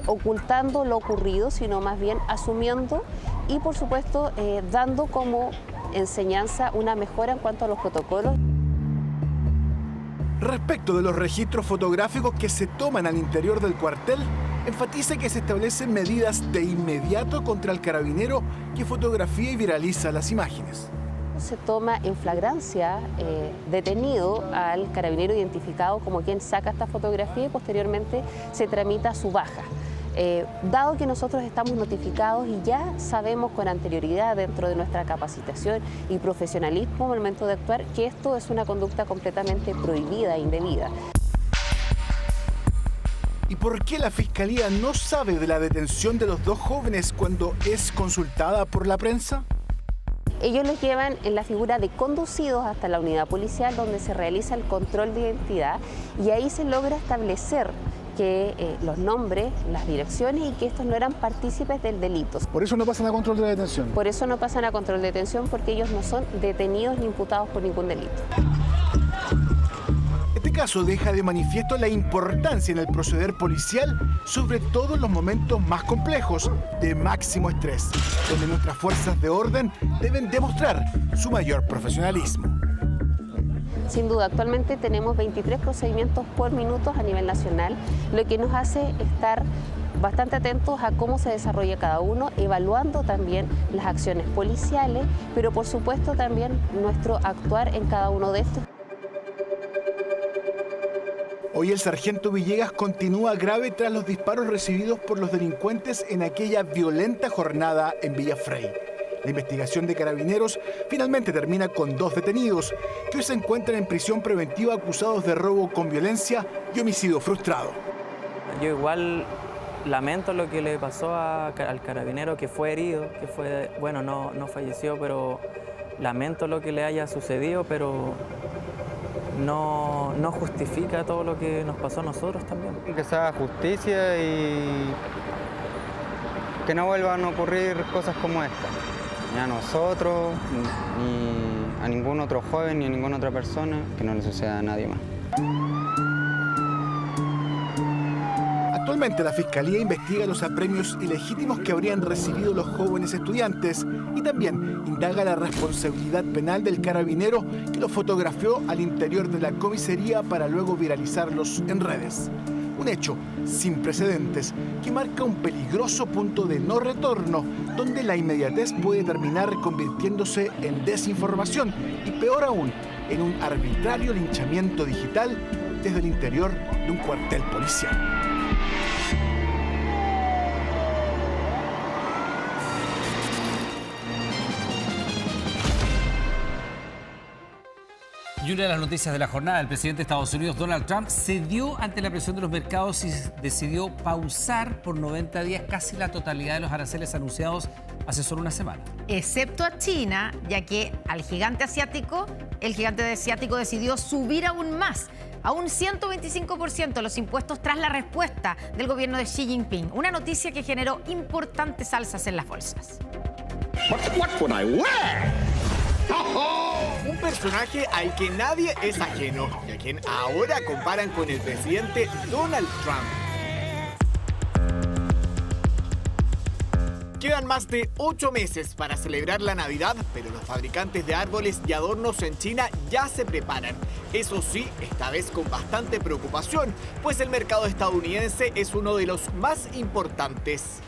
ocultando lo ocurrido, sino más bien asumiendo y por supuesto dando como enseñanza una mejora en cuanto a los protocolos. Respecto de los registros fotográficos que se toman al interior del cuartel, enfatiza que se establecen medidas de inmediato contra el carabinero que fotografía y viraliza las imágenes. Se toma en flagrancia detenido al carabinero identificado como quien saca esta fotografía y posteriormente se tramita su baja. Dado que nosotros estamos notificados y ya sabemos con anterioridad dentro de nuestra capacitación y profesionalismo al momento de actuar que esto es una conducta completamente prohibida e indebida. ¿Y por qué la Fiscalía no sabe de la detención de los 2 jóvenes cuando es consultada por la prensa? Ellos los llevan en la figura de conducidos hasta la unidad policial donde se realiza el control de identidad y ahí se logra establecer que los nombres, las direcciones y que estos no eran partícipes del delito. Por eso no pasan a control de la detención. Por eso no pasan a control de detención, porque ellos no son detenidos ni imputados por ningún delito. Este caso deja de manifiesto la importancia en el proceder policial, sobre todo en los momentos más complejos, de máximo estrés, donde nuestras fuerzas de orden deben demostrar su mayor profesionalismo. Sin duda, actualmente tenemos 23 procedimientos por minuto a nivel nacional, lo que nos hace estar bastante atentos a cómo se desarrolla cada uno, evaluando también las acciones policiales, pero por supuesto también nuestro actuar en cada uno de estos. Hoy el sargento Villegas continúa grave tras los disparos recibidos por los delincuentes en aquella violenta jornada en Villafrey. La investigación de Carabineros finalmente termina con 2 detenidos que hoy se encuentran en prisión preventiva acusados de robo con violencia y homicidio frustrado. Yo igual lamento lo que le pasó al carabinero que fue herido, que fue, bueno, no falleció, pero lamento lo que le haya sucedido, pero no justifica todo lo que nos pasó a nosotros también. Que se haga justicia y que no vuelvan a ocurrir cosas como esta. Ni a nosotros, ni a ningún otro joven, ni a ninguna otra persona, que no le suceda a nadie más. Actualmente la Fiscalía investiga los apremios ilegítimos que habrían recibido los jóvenes estudiantes y también indaga la responsabilidad penal del carabinero que los fotografió al interior de la comisaría para luego viralizarlos en redes. Un hecho sin precedentes que marca un peligroso punto de no retorno donde la inmediatez puede terminar convirtiéndose en desinformación y peor aún, en un arbitrario linchamiento digital desde el interior de un cuartel policial. Y una de las noticias de la jornada, el presidente de Estados Unidos, Donald Trump, cedió ante la presión de los mercados y decidió pausar por 90 días casi la totalidad de los aranceles anunciados hace solo una semana. Excepto a China, ya que el gigante asiático decidió subir aún más, a un 125% los impuestos tras la respuesta del gobierno de Xi Jinping. Una noticia que generó importantes alzas en las bolsas. What would I wear? Un personaje al que nadie es ajeno y a quien ahora comparan con el presidente Donald Trump. Quedan más de 8 meses para celebrar la Navidad, pero los fabricantes de árboles y adornos en China ya se preparan. Eso sí, esta vez con bastante preocupación, pues el mercado estadounidense es uno de los más importantes.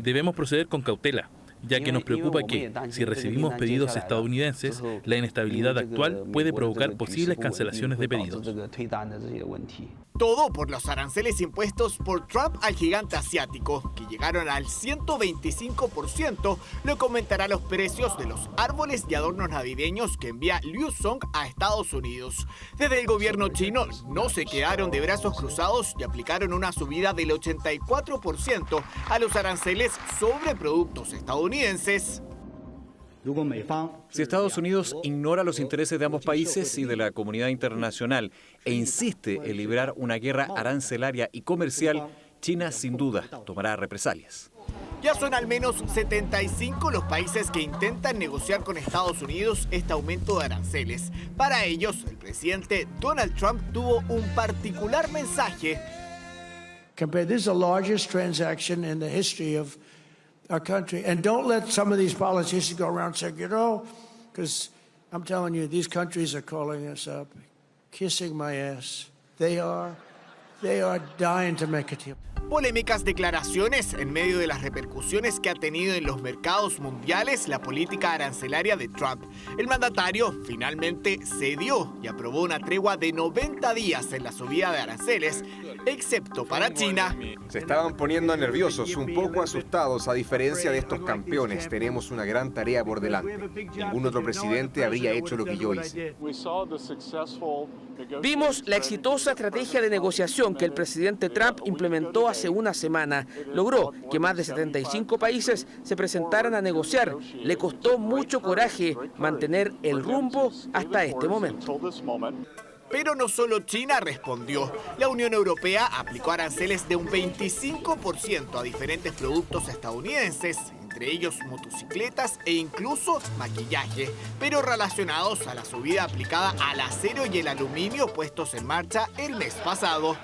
Debemos proceder con cautela, ya que nos preocupa que, si recibimos pedidos estadounidenses, la inestabilidad actual puede provocar posibles cancelaciones de pedidos. Todo por los aranceles impuestos por Trump al gigante asiático, que llegaron al 125%, lo que aumentará los precios de los árboles y adornos navideños que envía Liu Song a Estados Unidos. Desde el gobierno chino no se quedaron de brazos cruzados y aplicaron una subida del 84% a los aranceles sobre productos estadounidenses. Si Estados Unidos ignora los intereses de ambos países y de la comunidad internacional e insiste en librar una guerra arancelaria y comercial, China sin duda tomará represalias. Ya son al menos 75 los países que intentan negociar con Estados Unidos este aumento de aranceles. Para ellos, el presidente Donald Trump tuvo un particular mensaje. This is the largest transaction in the history of our country. And don't let some of these politicians go around saying, because I'm telling you, these countries are calling us up, kissing my ass. They are dying to make it here. Polémicas declaraciones en medio de las repercusiones que ha tenido en los mercados mundiales la política arancelaria de Trump. El mandatario finalmente cedió y aprobó una tregua de 90 días en la subida de aranceles, excepto para China. Se estaban poniendo nerviosos, un poco asustados. A diferencia de estos campeones, tenemos una gran tarea por delante. Ningún otro presidente habría hecho lo que yo hice. Vimos la exitosa estrategia de negociación que el presidente Trump implementó hace una semana. Logró que más de 75 países se presentaran a negociar. Le costó mucho coraje mantener el rumbo hasta este momento. Pero no solo China respondió. La Unión Europea aplicó aranceles de un 25% a diferentes productos estadounidenses, entre ellos motocicletas e incluso maquillaje, pero relacionados a la subida aplicada al acero y el aluminio puestos en marcha el mes pasado.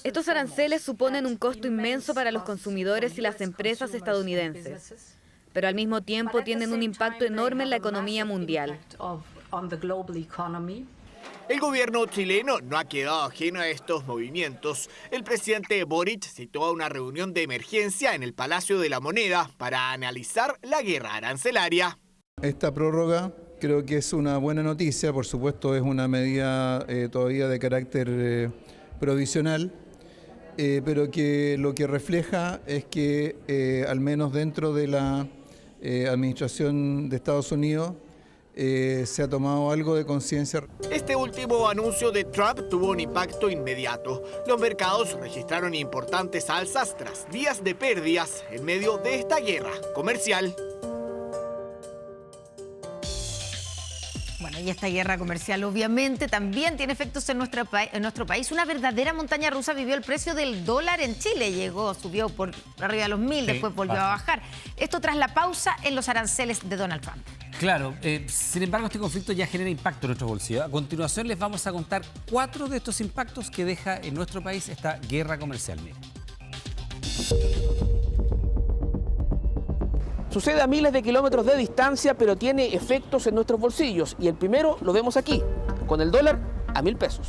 Estos aranceles suponen un costo inmenso para los consumidores y las empresas estadounidenses, pero al mismo tiempo tienen un impacto enorme en la economía mundial. El gobierno chileno no ha quedado ajeno a estos movimientos. El presidente Boric citó a una reunión de emergencia en el Palacio de la Moneda para analizar la guerra arancelaria. Esta prórroga creo que es una buena noticia, por supuesto es una medida todavía de carácter provisional, pero que lo que refleja es que al menos dentro de la administración de Estados Unidos se ha tomado algo de conciencia. Este último anuncio de Trump tuvo un impacto inmediato. Los mercados registraron importantes alzas tras días de pérdidas en medio de esta guerra comercial. Bueno, y esta guerra comercial obviamente también tiene efectos en nuestro país. Una verdadera montaña rusa vivió el precio del dólar en Chile. Subió por arriba de los 1.000, después volvió a bajar. Esto tras la pausa en los aranceles de Donald Trump. Claro, sin embargo este conflicto ya genera impacto en nuestro bolsillo. A continuación les vamos a contar 4 de estos impactos que deja en nuestro país esta guerra comercial. Miren. Sucede a miles de kilómetros de distancia, pero tiene efectos en nuestros bolsillos. Y el primero lo vemos aquí, con el dólar a 1.000 pesos.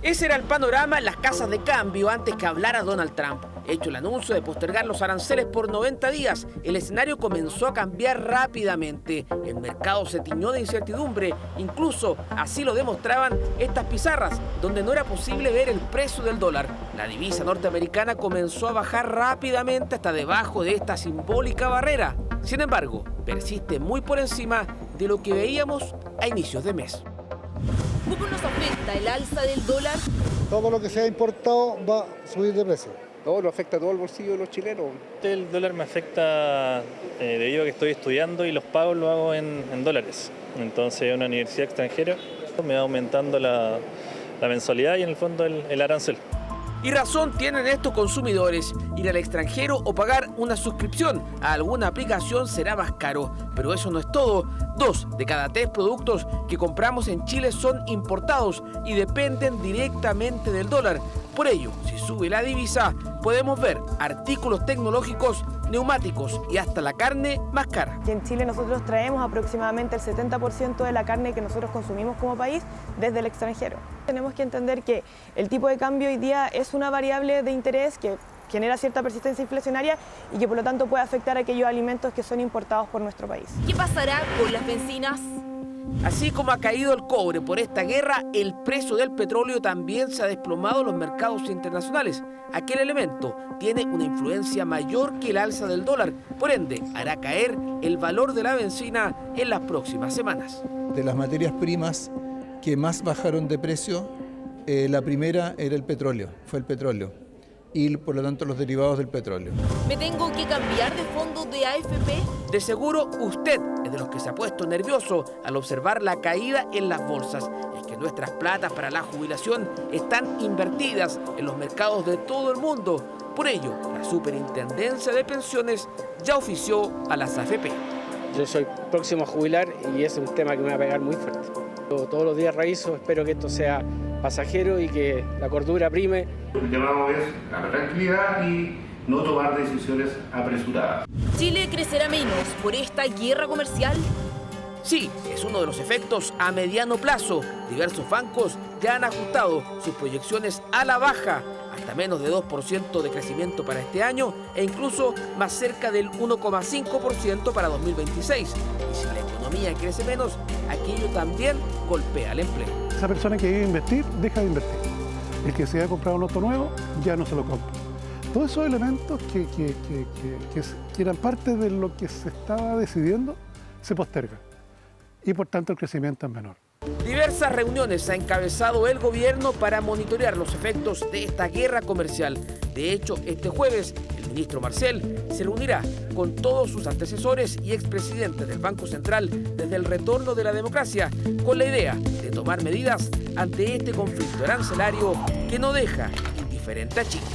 Ese era el panorama en las casas de cambio antes que hablara Donald Trump. Hecho el anuncio de postergar los aranceles por 90 días, el escenario comenzó a cambiar rápidamente. El mercado se tiñó de incertidumbre, incluso así lo demostraban estas pizarras, donde no era posible ver el precio del dólar. La divisa norteamericana comenzó a bajar rápidamente hasta debajo de esta simbólica barrera. Sin embargo, persiste muy por encima de lo que veíamos a inicios de mes. ¿Cómo nos afecta el alza del dólar? Todo lo que se ha importado va a subir de precio. Todo lo afecta a todo el bolsillo de los chilenos. El dólar me afecta debido a que estoy estudiando y los pagos los hago en dólares. Entonces, en una universidad extranjera me va aumentando la mensualidad y en el fondo el arancel. Y razón tienen estos consumidores. Ir al extranjero o pagar una suscripción a alguna aplicación será más caro. Pero eso no es todo. 2 de cada 3 productos que compramos en Chile son importados y dependen directamente del dólar. Por ello, si sube la divisa, podemos ver artículos tecnológicos, neumáticos y hasta la carne más cara. Y en Chile nosotros traemos aproximadamente el 70% de la carne que nosotros consumimos como país desde el extranjero. Tenemos que entender que el tipo de cambio hoy día es una variable de interés que genera cierta persistencia inflacionaria y que por lo tanto puede afectar a aquellos alimentos que son importados por nuestro país. ¿Qué pasará con las bencinas? Así como ha caído el cobre por esta guerra, el precio del petróleo también se ha desplomado en los mercados internacionales. Aquel elemento tiene una influencia mayor que el alza del dólar, por ende hará caer el valor de la bencina en las próximas semanas. De las materias primas que más bajaron de precio, la primera era el petróleo, fue el petróleo. Y por lo tanto los derivados del petróleo. ¿Me tengo que cambiar de fondo de AFP? De seguro usted es de los que se ha puesto nervioso al observar la caída en las bolsas. Es que nuestras platas para la jubilación están invertidas en los mercados de todo el mundo. Por ello, la Superintendencia de Pensiones ya ofició a las AFP. Yo soy próximo a jubilar y es un tema que me va a pegar muy fuerte. Todos los días reviso, espero que esto sea pasajero y que la cordura prime. Lo que llamamos es a la tranquilidad y no tomar decisiones apresuradas. ¿Chile crecerá menos por esta guerra comercial? Sí, es uno de los efectos a mediano plazo. Diversos bancos ya han ajustado sus proyecciones a la baja, hasta menos de 2% de crecimiento para este año e incluso más cerca del 1,5% para 2026. Y si la economía crece menos, aquello también golpea el empleo. Esa persona que iba a invertir, deja de invertir. El que se haya comprado un auto nuevo, ya no se lo compra. Todos esos elementos que eran parte de lo que se estaba decidiendo, se postergan. Y por tanto el crecimiento es menor. Diversas reuniones ha encabezado el gobierno para monitorear los efectos de esta guerra comercial. De hecho, este jueves, el ministro Marcel se reunirá con todos sus antecesores y expresidentes del Banco Central desde el retorno de la democracia, con la idea de tomar medidas ante este conflicto arancelario que no deja indiferente a Chile.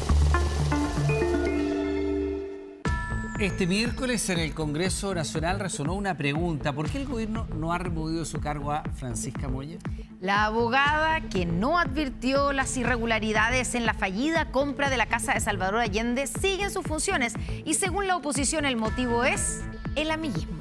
Este miércoles en el Congreso Nacional resonó una pregunta. ¿Por qué el gobierno no ha removido de su cargo a Francisca Moya? La abogada que no advirtió las irregularidades en la fallida compra de la casa de Salvador Allende sigue en sus funciones y según la oposición el motivo es el amiguismo.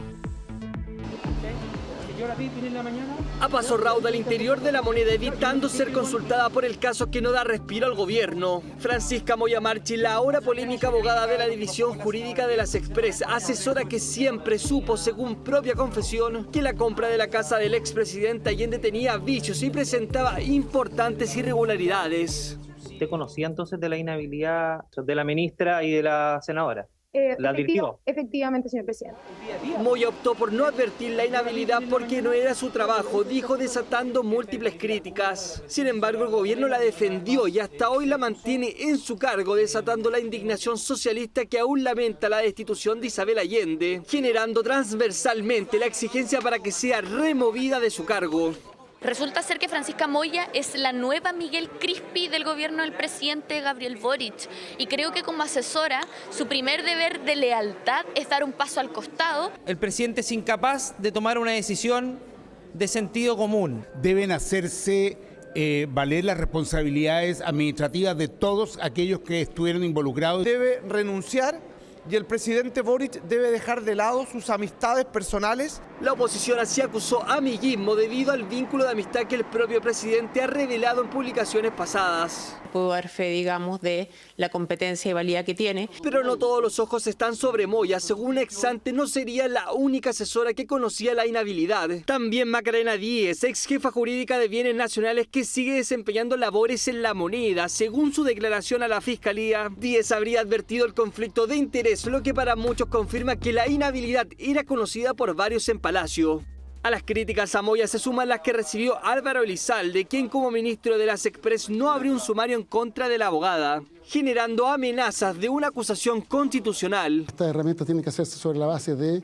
A paso raudo al interior de la moneda, evitando ser consultada por el caso que no da respiro al gobierno. Francisca Moya Marchi, la ahora polémica abogada de la División Jurídica de las Express, asesora que siempre supo, según propia confesión, que la compra de la casa del expresidente Allende tenía vicios y presentaba importantes irregularidades. ¿Usted conocía entonces de la inhabilidad de la ministra y de la senadora? ¿La advirtió? Efectivamente, señor presidente. Moya optó por no advertir la inhabilidad porque no era su trabajo, dijo, desatando múltiples críticas. Sin embargo, el gobierno la defendió y hasta hoy la mantiene en su cargo, desatando la indignación socialista que aún lamenta la destitución de Isabel Allende, generando transversalmente la exigencia para que sea removida de su cargo. Resulta ser que Francisca Moya es la nueva Miguel Crispi del gobierno del presidente Gabriel Boric y creo que como asesora su primer deber de lealtad es dar un paso al costado. El presidente es incapaz de tomar una decisión de sentido común. Deben hacerse valer las responsabilidades administrativas de todos aquellos que estuvieron involucrados. Debe renunciar y el presidente Boric debe dejar de lado sus amistades personales. La oposición así acusó amiguismo debido al vínculo de amistad que el propio presidente ha revelado en publicaciones pasadas. Puedo dar fe, digamos, de la competencia y valía que tiene. Pero no todos los ojos están sobre Moya. Según Exante, no sería la única asesora que conocía la inhabilidad. También Macarena Díez, ex jefa jurídica de bienes nacionales que sigue desempeñando labores en la moneda. Según su declaración a la Fiscalía, Díez habría advertido el conflicto de interés, lo que para muchos confirma que la inhabilidad era conocida por varios en Palacio. A las críticas a Moya se suman las que recibió Álvaro Elizalde, quien como ministro de las Express no abrió un sumario en contra de la abogada, generando amenazas de una acusación constitucional. Estas herramientas tienen que hacerse sobre la base de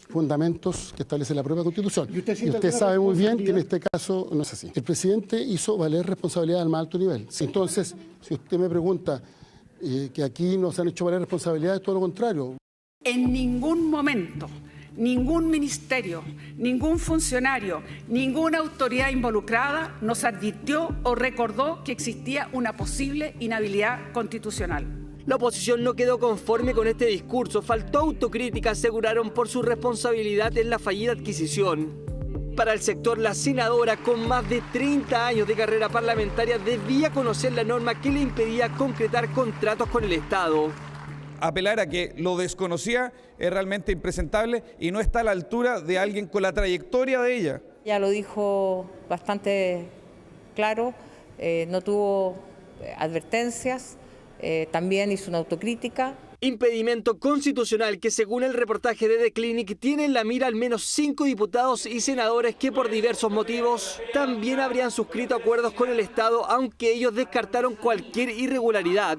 fundamentos que establece la propia Constitución. Y usted sabe muy bien que en este caso no es así. El presidente hizo valer responsabilidad al más alto nivel. Entonces, si usted me pregunta que aquí no se han hecho valer responsabilidades, todo lo contrario. En ningún momento, ningún ministerio, ningún funcionario, ninguna autoridad involucrada nos advirtió o recordó que existía una posible inhabilidad constitucional. La oposición no quedó conforme con este discurso, faltó autocrítica, aseguraron, por su responsabilidad en la fallida adquisición. Para el sector, la senadora, con más de 30 años de carrera parlamentaria, debía conocer la norma que le impedía concretar contratos con el Estado. Apelar a que lo desconocía es realmente impresentable y no está a la altura de alguien con la trayectoria de ella. Ya lo dijo bastante claro, no tuvo advertencias, también hizo una autocrítica. Impedimento constitucional que, según el reportaje de The Clinic, tiene en la mira al menos 5 diputados y senadores que por diversos motivos también habrían suscrito acuerdos con el Estado, aunque ellos descartaron cualquier irregularidad.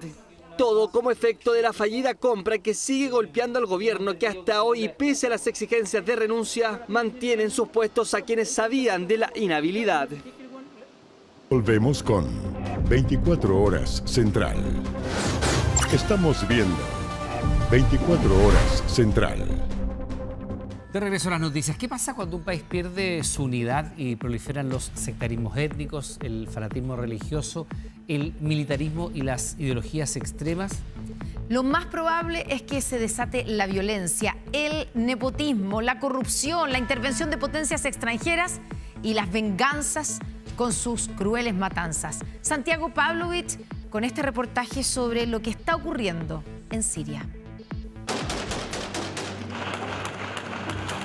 Todo como efecto de la fallida compra que sigue golpeando al gobierno, que hasta hoy, pese a las exigencias de renuncia, mantienen sus puestos a quienes sabían de la inhabilidad. Volvemos con 24 Horas Central. Estamos viendo 24 Horas Central. De regreso a las noticias. ¿Qué pasa cuando un país pierde su unidad y proliferan los sectarismos étnicos, el fanatismo religioso, el militarismo y las ideologías extremas? Lo más probable es que se desate la violencia, el nepotismo, la corrupción, la intervención de potencias extranjeras y las venganzas con sus crueles matanzas. Santiago Pavlovich con este reportaje sobre lo que está ocurriendo en Siria.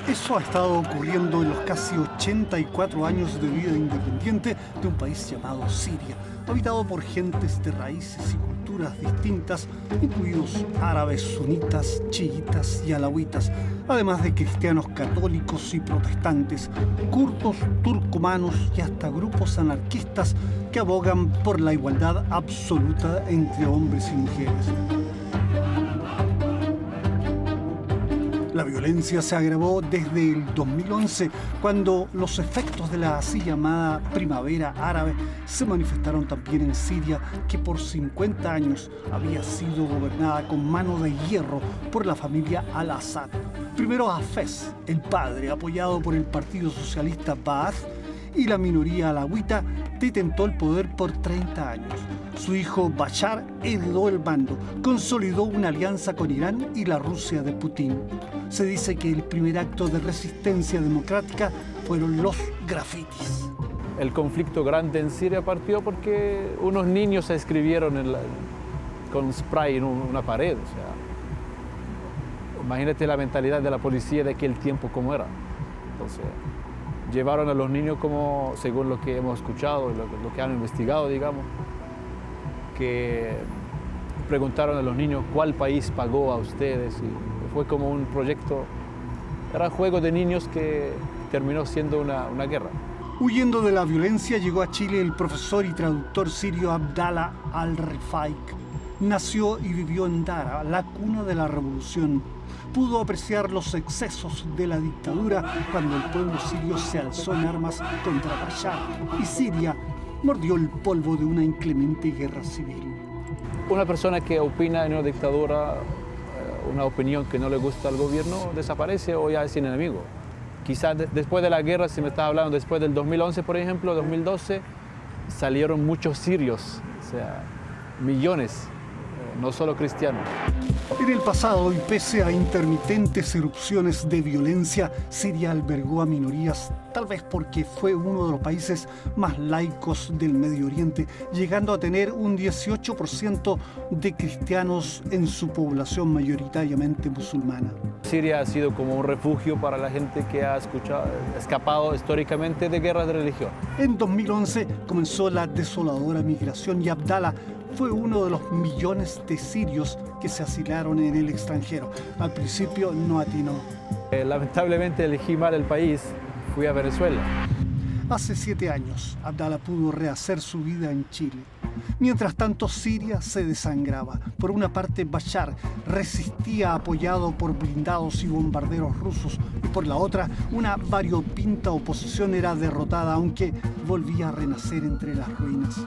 Eso ha estado ocurriendo en los casi 84 años de vida independiente de un país llamado Siria, habitado por gentes de raíces y culturas distintas, incluidos árabes, sunitas, chiitas y alawitas, además de cristianos católicos y protestantes, kurdos, turcomanos y hasta grupos anarquistas que abogan por la igualdad absoluta entre hombres y mujeres. La violencia se agravó desde el 2011, cuando los efectos de la así llamada primavera árabe se manifestaron también en Siria, que por 50 años había sido gobernada con mano de hierro por la familia al-Assad. Primero Hafez, el padre, apoyado por el Partido Socialista Baath, y la minoría alawita detentó el poder por 30 años. Su hijo Bashar heredó el mando, consolidó una alianza con Irán y la Rusia de Putin. Se dice que el primer acto de resistencia democrática fueron los grafitis. El conflicto grande en Siria partió porque unos niños se escribieron con spray en una pared. O sea, imagínate la mentalidad de la policía de aquel tiempo como era. Entonces, llevaron a los niños como, según lo que hemos escuchado, lo que han investigado, digamos, que preguntaron a los niños cuál país pagó a ustedes, y fue como un proyecto, era un juego de niños que terminó siendo una guerra. Huyendo de la violencia llegó a Chile el profesor y traductor sirio Abdallah al-Rifaik. Nació y vivió en Dara, la cuna de la revolución. Pudo apreciar los excesos de la dictadura cuando el pueblo sirio se alzó en armas contra Bashar y Siria mordió el polvo de una inclemente guerra civil. Una persona que opina en una dictadura, una opinión que no le gusta al gobierno, desaparece o ya es sin enemigo. Quizás después de la guerra, si me estás hablando después del 2011, por ejemplo, 2012, salieron muchos sirios, o sea, millones, no solo cristianos. En el pasado, y pese a intermitentes erupciones de violencia, Siria albergó a minorías, tal vez porque fue uno de los países más laicos del Medio Oriente, llegando a tener un 18% de cristianos en su población mayoritariamente musulmana. Siria ha sido como un refugio para la gente que ha escapado históricamente de guerras de religión. En 2011 comenzó la desoladora migración y Abdallah fue uno de los millones de sirios que se asilaron en el extranjero. Al principio no atinó. Lamentablemente elegí mal el país, fui a Venezuela. Hace 7 años, Abdallah pudo rehacer su vida en Chile. Mientras tanto, Siria se desangraba. Por una parte, Bashar resistía apoyado por blindados y bombarderos rusos. Y por la otra, una variopinta oposición era derrotada, aunque volvía a renacer entre las ruinas.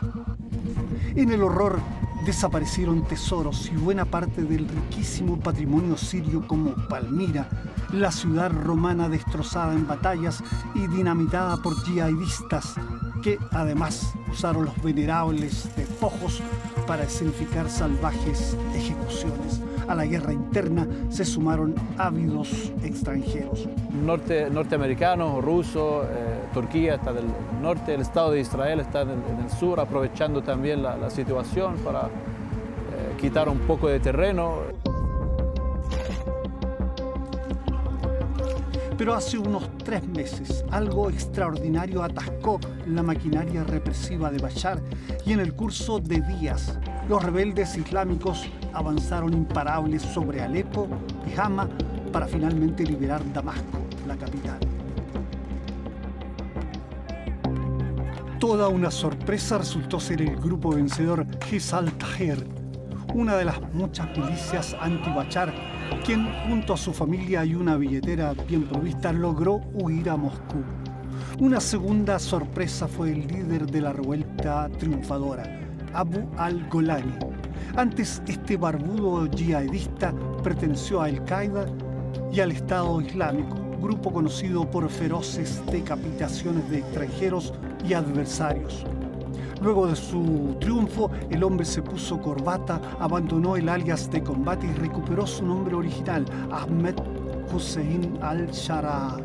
En el horror desaparecieron tesoros y buena parte del riquísimo patrimonio sirio, como Palmira, la ciudad romana destrozada en batallas y dinamitada por yihadistas que además usaron los venerables despojos para escenificar salvajes ejecuciones. A la guerra interna se sumaron ávidos extranjeros. Norteamericanos, rusos, Turquía está del norte, el Estado de Israel está en el sur, aprovechando también la situación para quitar un poco de terreno. Pero hace unos 3 meses, algo extraordinario atascó la maquinaria represiva de Bashar y en el curso de días, los rebeldes islámicos avanzaron imparables sobre Alepo y Hama para finalmente liberar Damasco, la capital. Toda una sorpresa resultó ser el grupo vencedor Hizb al-Tahrir, una de las muchas milicias anti-Bashar, quien junto a su familia y una billetera bien provista logró huir a Moscú. Una segunda sorpresa fue el líder de la revuelta triunfadora, Abu al-Golani. Antes, este barbudo yihadista perteneció a Al-Qaeda y al Estado Islámico, grupo conocido por feroces decapitaciones de extranjeros y adversarios. Luego de su triunfo, el hombre se puso corbata, abandonó el alias de combate y recuperó su nombre original, Ahmed Hussein al-Sharaa,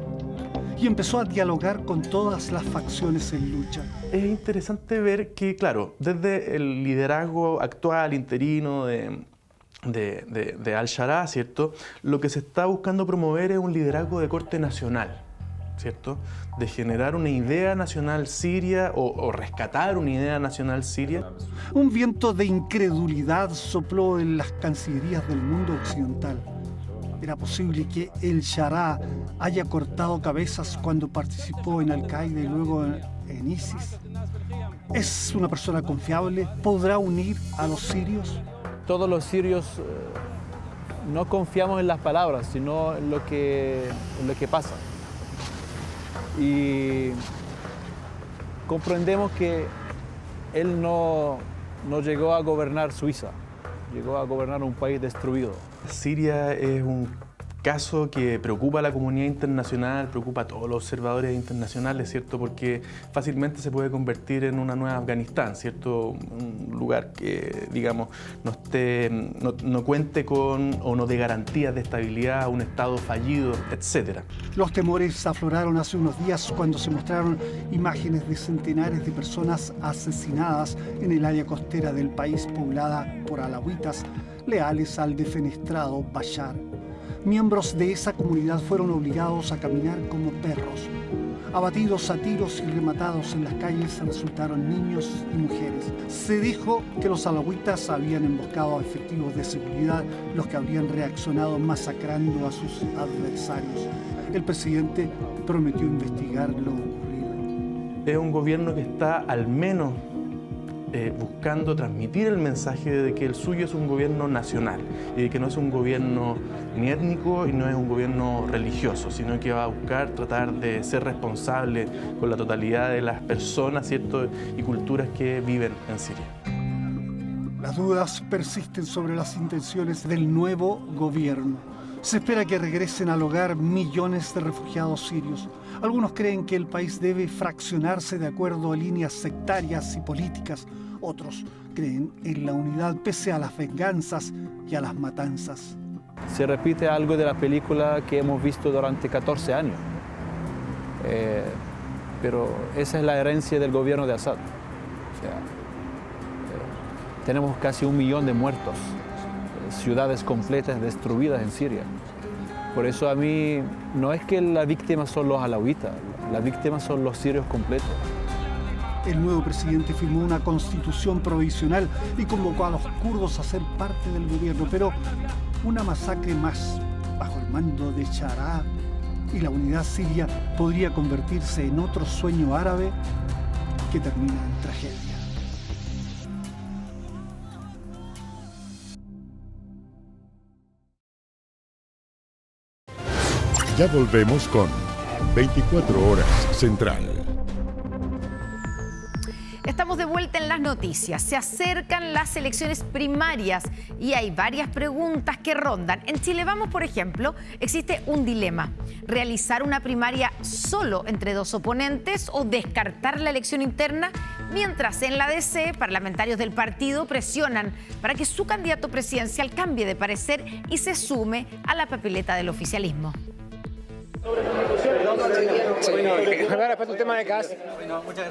y empezó a dialogar con todas las facciones en lucha. Es interesante ver que, claro, desde el liderazgo actual, interino de al-Sharaa, ¿cierto?, lo que se está buscando promover es un liderazgo de corte nacional, ¿cierto?, de generar una idea nacional siria o rescatar una idea nacional siria. Un viento de incredulidad sopló en las cancillerías del mundo occidental. ¿Era posible que el Sharaa haya cortado cabezas cuando participó en Al-Qaeda y luego en ISIS? ¿Es una persona confiable? ¿Podrá unir a los sirios? Todos los sirios no confiamos en las palabras, sino en lo que pasa. Y comprendemos que él no llegó a gobernar Suiza, llegó a gobernar un país destruido. Siria es un caso que preocupa a la comunidad internacional, preocupa a todos los observadores internacionales, ¿cierto? Porque fácilmente se puede convertir en una nueva Afganistán, ¿cierto? Un lugar que, digamos, no cuente con o no dé garantías de estabilidad, un Estado fallido, etc. Los temores afloraron hace unos días cuando se mostraron imágenes de centenares de personas asesinadas en el área costera del país poblada por alawitas leales al defenestrado Bashar. Miembros de esa comunidad fueron obligados a caminar como perros. Abatidos a tiros y rematados en las calles resultaron niños y mujeres. Se dijo que los alawitas habían emboscado a efectivos de seguridad, los que habrían reaccionado masacrando a sus adversarios. El presidente prometió investigar lo ocurrido. Es un gobierno que está al menos buscando transmitir el mensaje de que el suyo es un gobierno nacional y de que no es un gobierno ni étnico y no es un gobierno religioso, sino que va a buscar tratar de ser responsable con la totalidad de las personas, ¿cierto? Y culturas que viven en Siria. Las dudas persisten sobre las intenciones del nuevo gobierno. Se espera que regresen al hogar millones de refugiados sirios. Algunos creen que el país debe fraccionarse de acuerdo a líneas sectarias y políticas. Otros creen en la unidad pese a las venganzas y a las matanzas. Se repite algo de la película que hemos visto durante 14 años. Pero esa es la herencia del gobierno de Assad. O sea, tenemos casi 1 millón de muertos, ciudades completas destruidas en Siria. Por eso a mí no es que las víctimas son los alawitas, las víctimas son los sirios completos. El nuevo presidente firmó una constitución provisional y convocó a los kurdos a ser parte del gobierno, pero una masacre más bajo el mando de Sharaa y la unidad siria podría convertirse en otro sueño árabe que termina en tragedia. Ya volvemos con 24 Horas Central. Estamos de vuelta en las noticias. Se acercan las elecciones primarias y hay varias preguntas que rondan. En Chile Vamos, por ejemplo, existe un dilema: realizar una primaria solo entre 2 oponentes o descartar la elección interna, mientras en la DC parlamentarios del partido presionan para que su candidato presidencial cambie de parecer y se sume a la papeleta del oficialismo.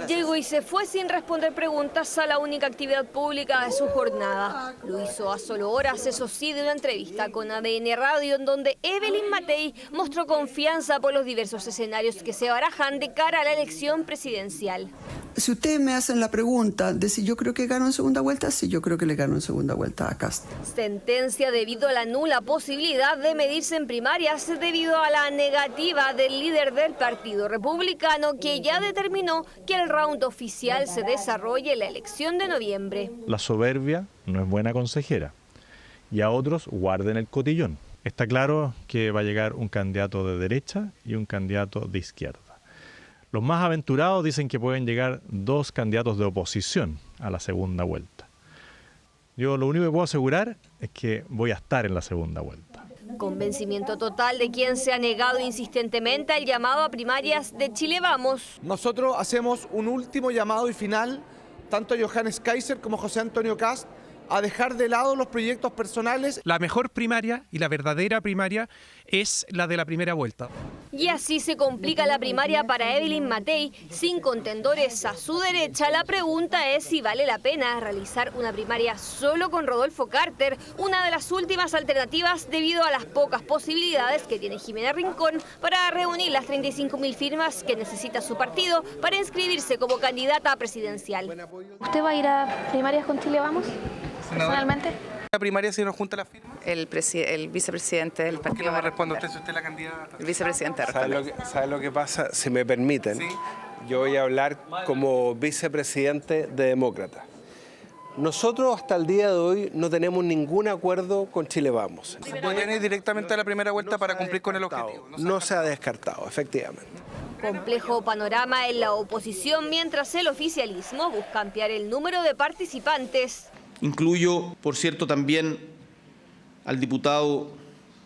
Llegó y se fue sin responder preguntas a la única actividad pública de su jornada. Lo hizo a solo horas, eso sí, de una entrevista con ADN Radio, en donde Evelyn Matei mostró confianza por los diversos escenarios que se barajan de cara a la elección presidencial. Si ustedes me hacen la pregunta de si yo creo que gano en segunda vuelta, sí, yo creo que le gano en segunda vuelta a Kast. Sentencia debido a la nula posibilidad de medirse en primarias debido a la negativa del líder del Partido Republicano, que ya determinó que el round oficial se desarrolle en la elección de noviembre. La soberbia no es buena consejera y a otros guarden el cotillón. Está claro que va a llegar un candidato de derecha y un candidato de izquierda. Los más aventurados dicen que pueden llegar 2 candidatos de oposición a la segunda vuelta. Yo lo único que puedo asegurar es que voy a estar en la segunda vuelta. Convencimiento total de quien se ha negado insistentemente al llamado a primarias de Chile Vamos. Nosotros hacemos un último llamado y final, tanto a Johannes Kaiser como a José Antonio Kast, a dejar de lado los proyectos personales. La mejor primaria y la verdadera primaria es la de la primera vuelta. Y así se complica la primaria para Evelyn Matei. Sin contendores a su derecha, la pregunta es si vale la pena realizar una primaria solo con Rodolfo Carter, una de las últimas alternativas debido a las pocas posibilidades que tiene Jimena Rincón para reunir las 35.000 firmas que necesita su partido para inscribirse como candidata presidencial. ¿Usted va a ir a primarias con Chile Vamos? ¿Personalmente? ¿La primaria si nos junta la firma? El vicepresidente del partido. ¿Por qué no me responde usted si usted es la candidata? El vicepresidente. ¿Sabe lo que pasa? Si me permiten, ¿sí? Yo voy a hablar como vicepresidente de Demócrata. Nosotros hasta el día de hoy no tenemos ningún acuerdo con Chile Vamos. ¿Se podrían ir directamente a la primera vuelta para cumplir con el objetivo? No se ha descartado, efectivamente. Complejo panorama en la oposición mientras el oficialismo busca ampliar el número de participantes. Incluyo, por cierto, también al diputado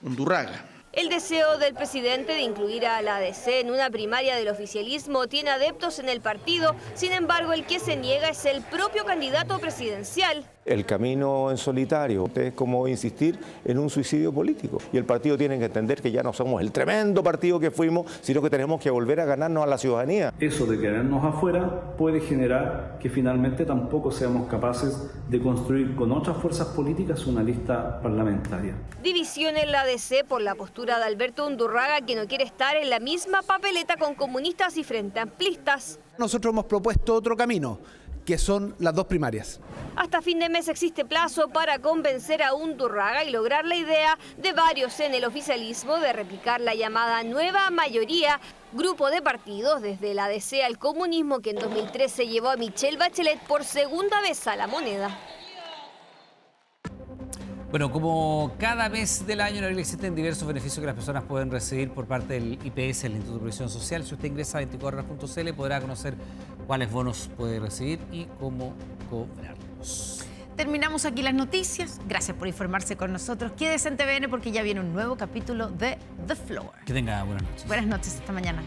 Undurraga. El deseo del presidente de incluir a la ADC en una primaria del oficialismo tiene adeptos en el partido. Sin embargo, el que se niega es el propio candidato presidencial. El camino en solitario es como insistir en un suicidio político. Y el partido tiene que entender que ya no somos el tremendo partido que fuimos, sino que tenemos que volver a ganarnos a la ciudadanía. Eso de quedarnos afuera puede generar que finalmente tampoco seamos capaces de construir con otras fuerzas políticas una lista parlamentaria. División en la ADC por la postura de Alberto Undurraga, que no quiere estar en la misma papeleta con comunistas y frente amplistas. Nosotros hemos propuesto otro camino, que son las 2 primarias. Hasta fin de mes existe plazo para convencer a Undurraga y lograr la idea de varios en el oficialismo de replicar la llamada nueva mayoría, grupo de partidos desde la ADC al comunismo que en 2013 llevó a Michelle Bachelet por segunda vez a la moneda. Bueno, como cada mes del año en abril existen diversos beneficios que las personas pueden recibir por parte del IPS, el Instituto de Previsión Social. Si usted ingresa a 24horas.cl podrá conocer cuáles bonos puede recibir y cómo cobrarlos. Terminamos aquí las noticias. Gracias por informarse con nosotros. Quédese en TVN porque ya viene un nuevo capítulo de The Floor. Que tenga buenas noches. Buenas noches, hasta mañana.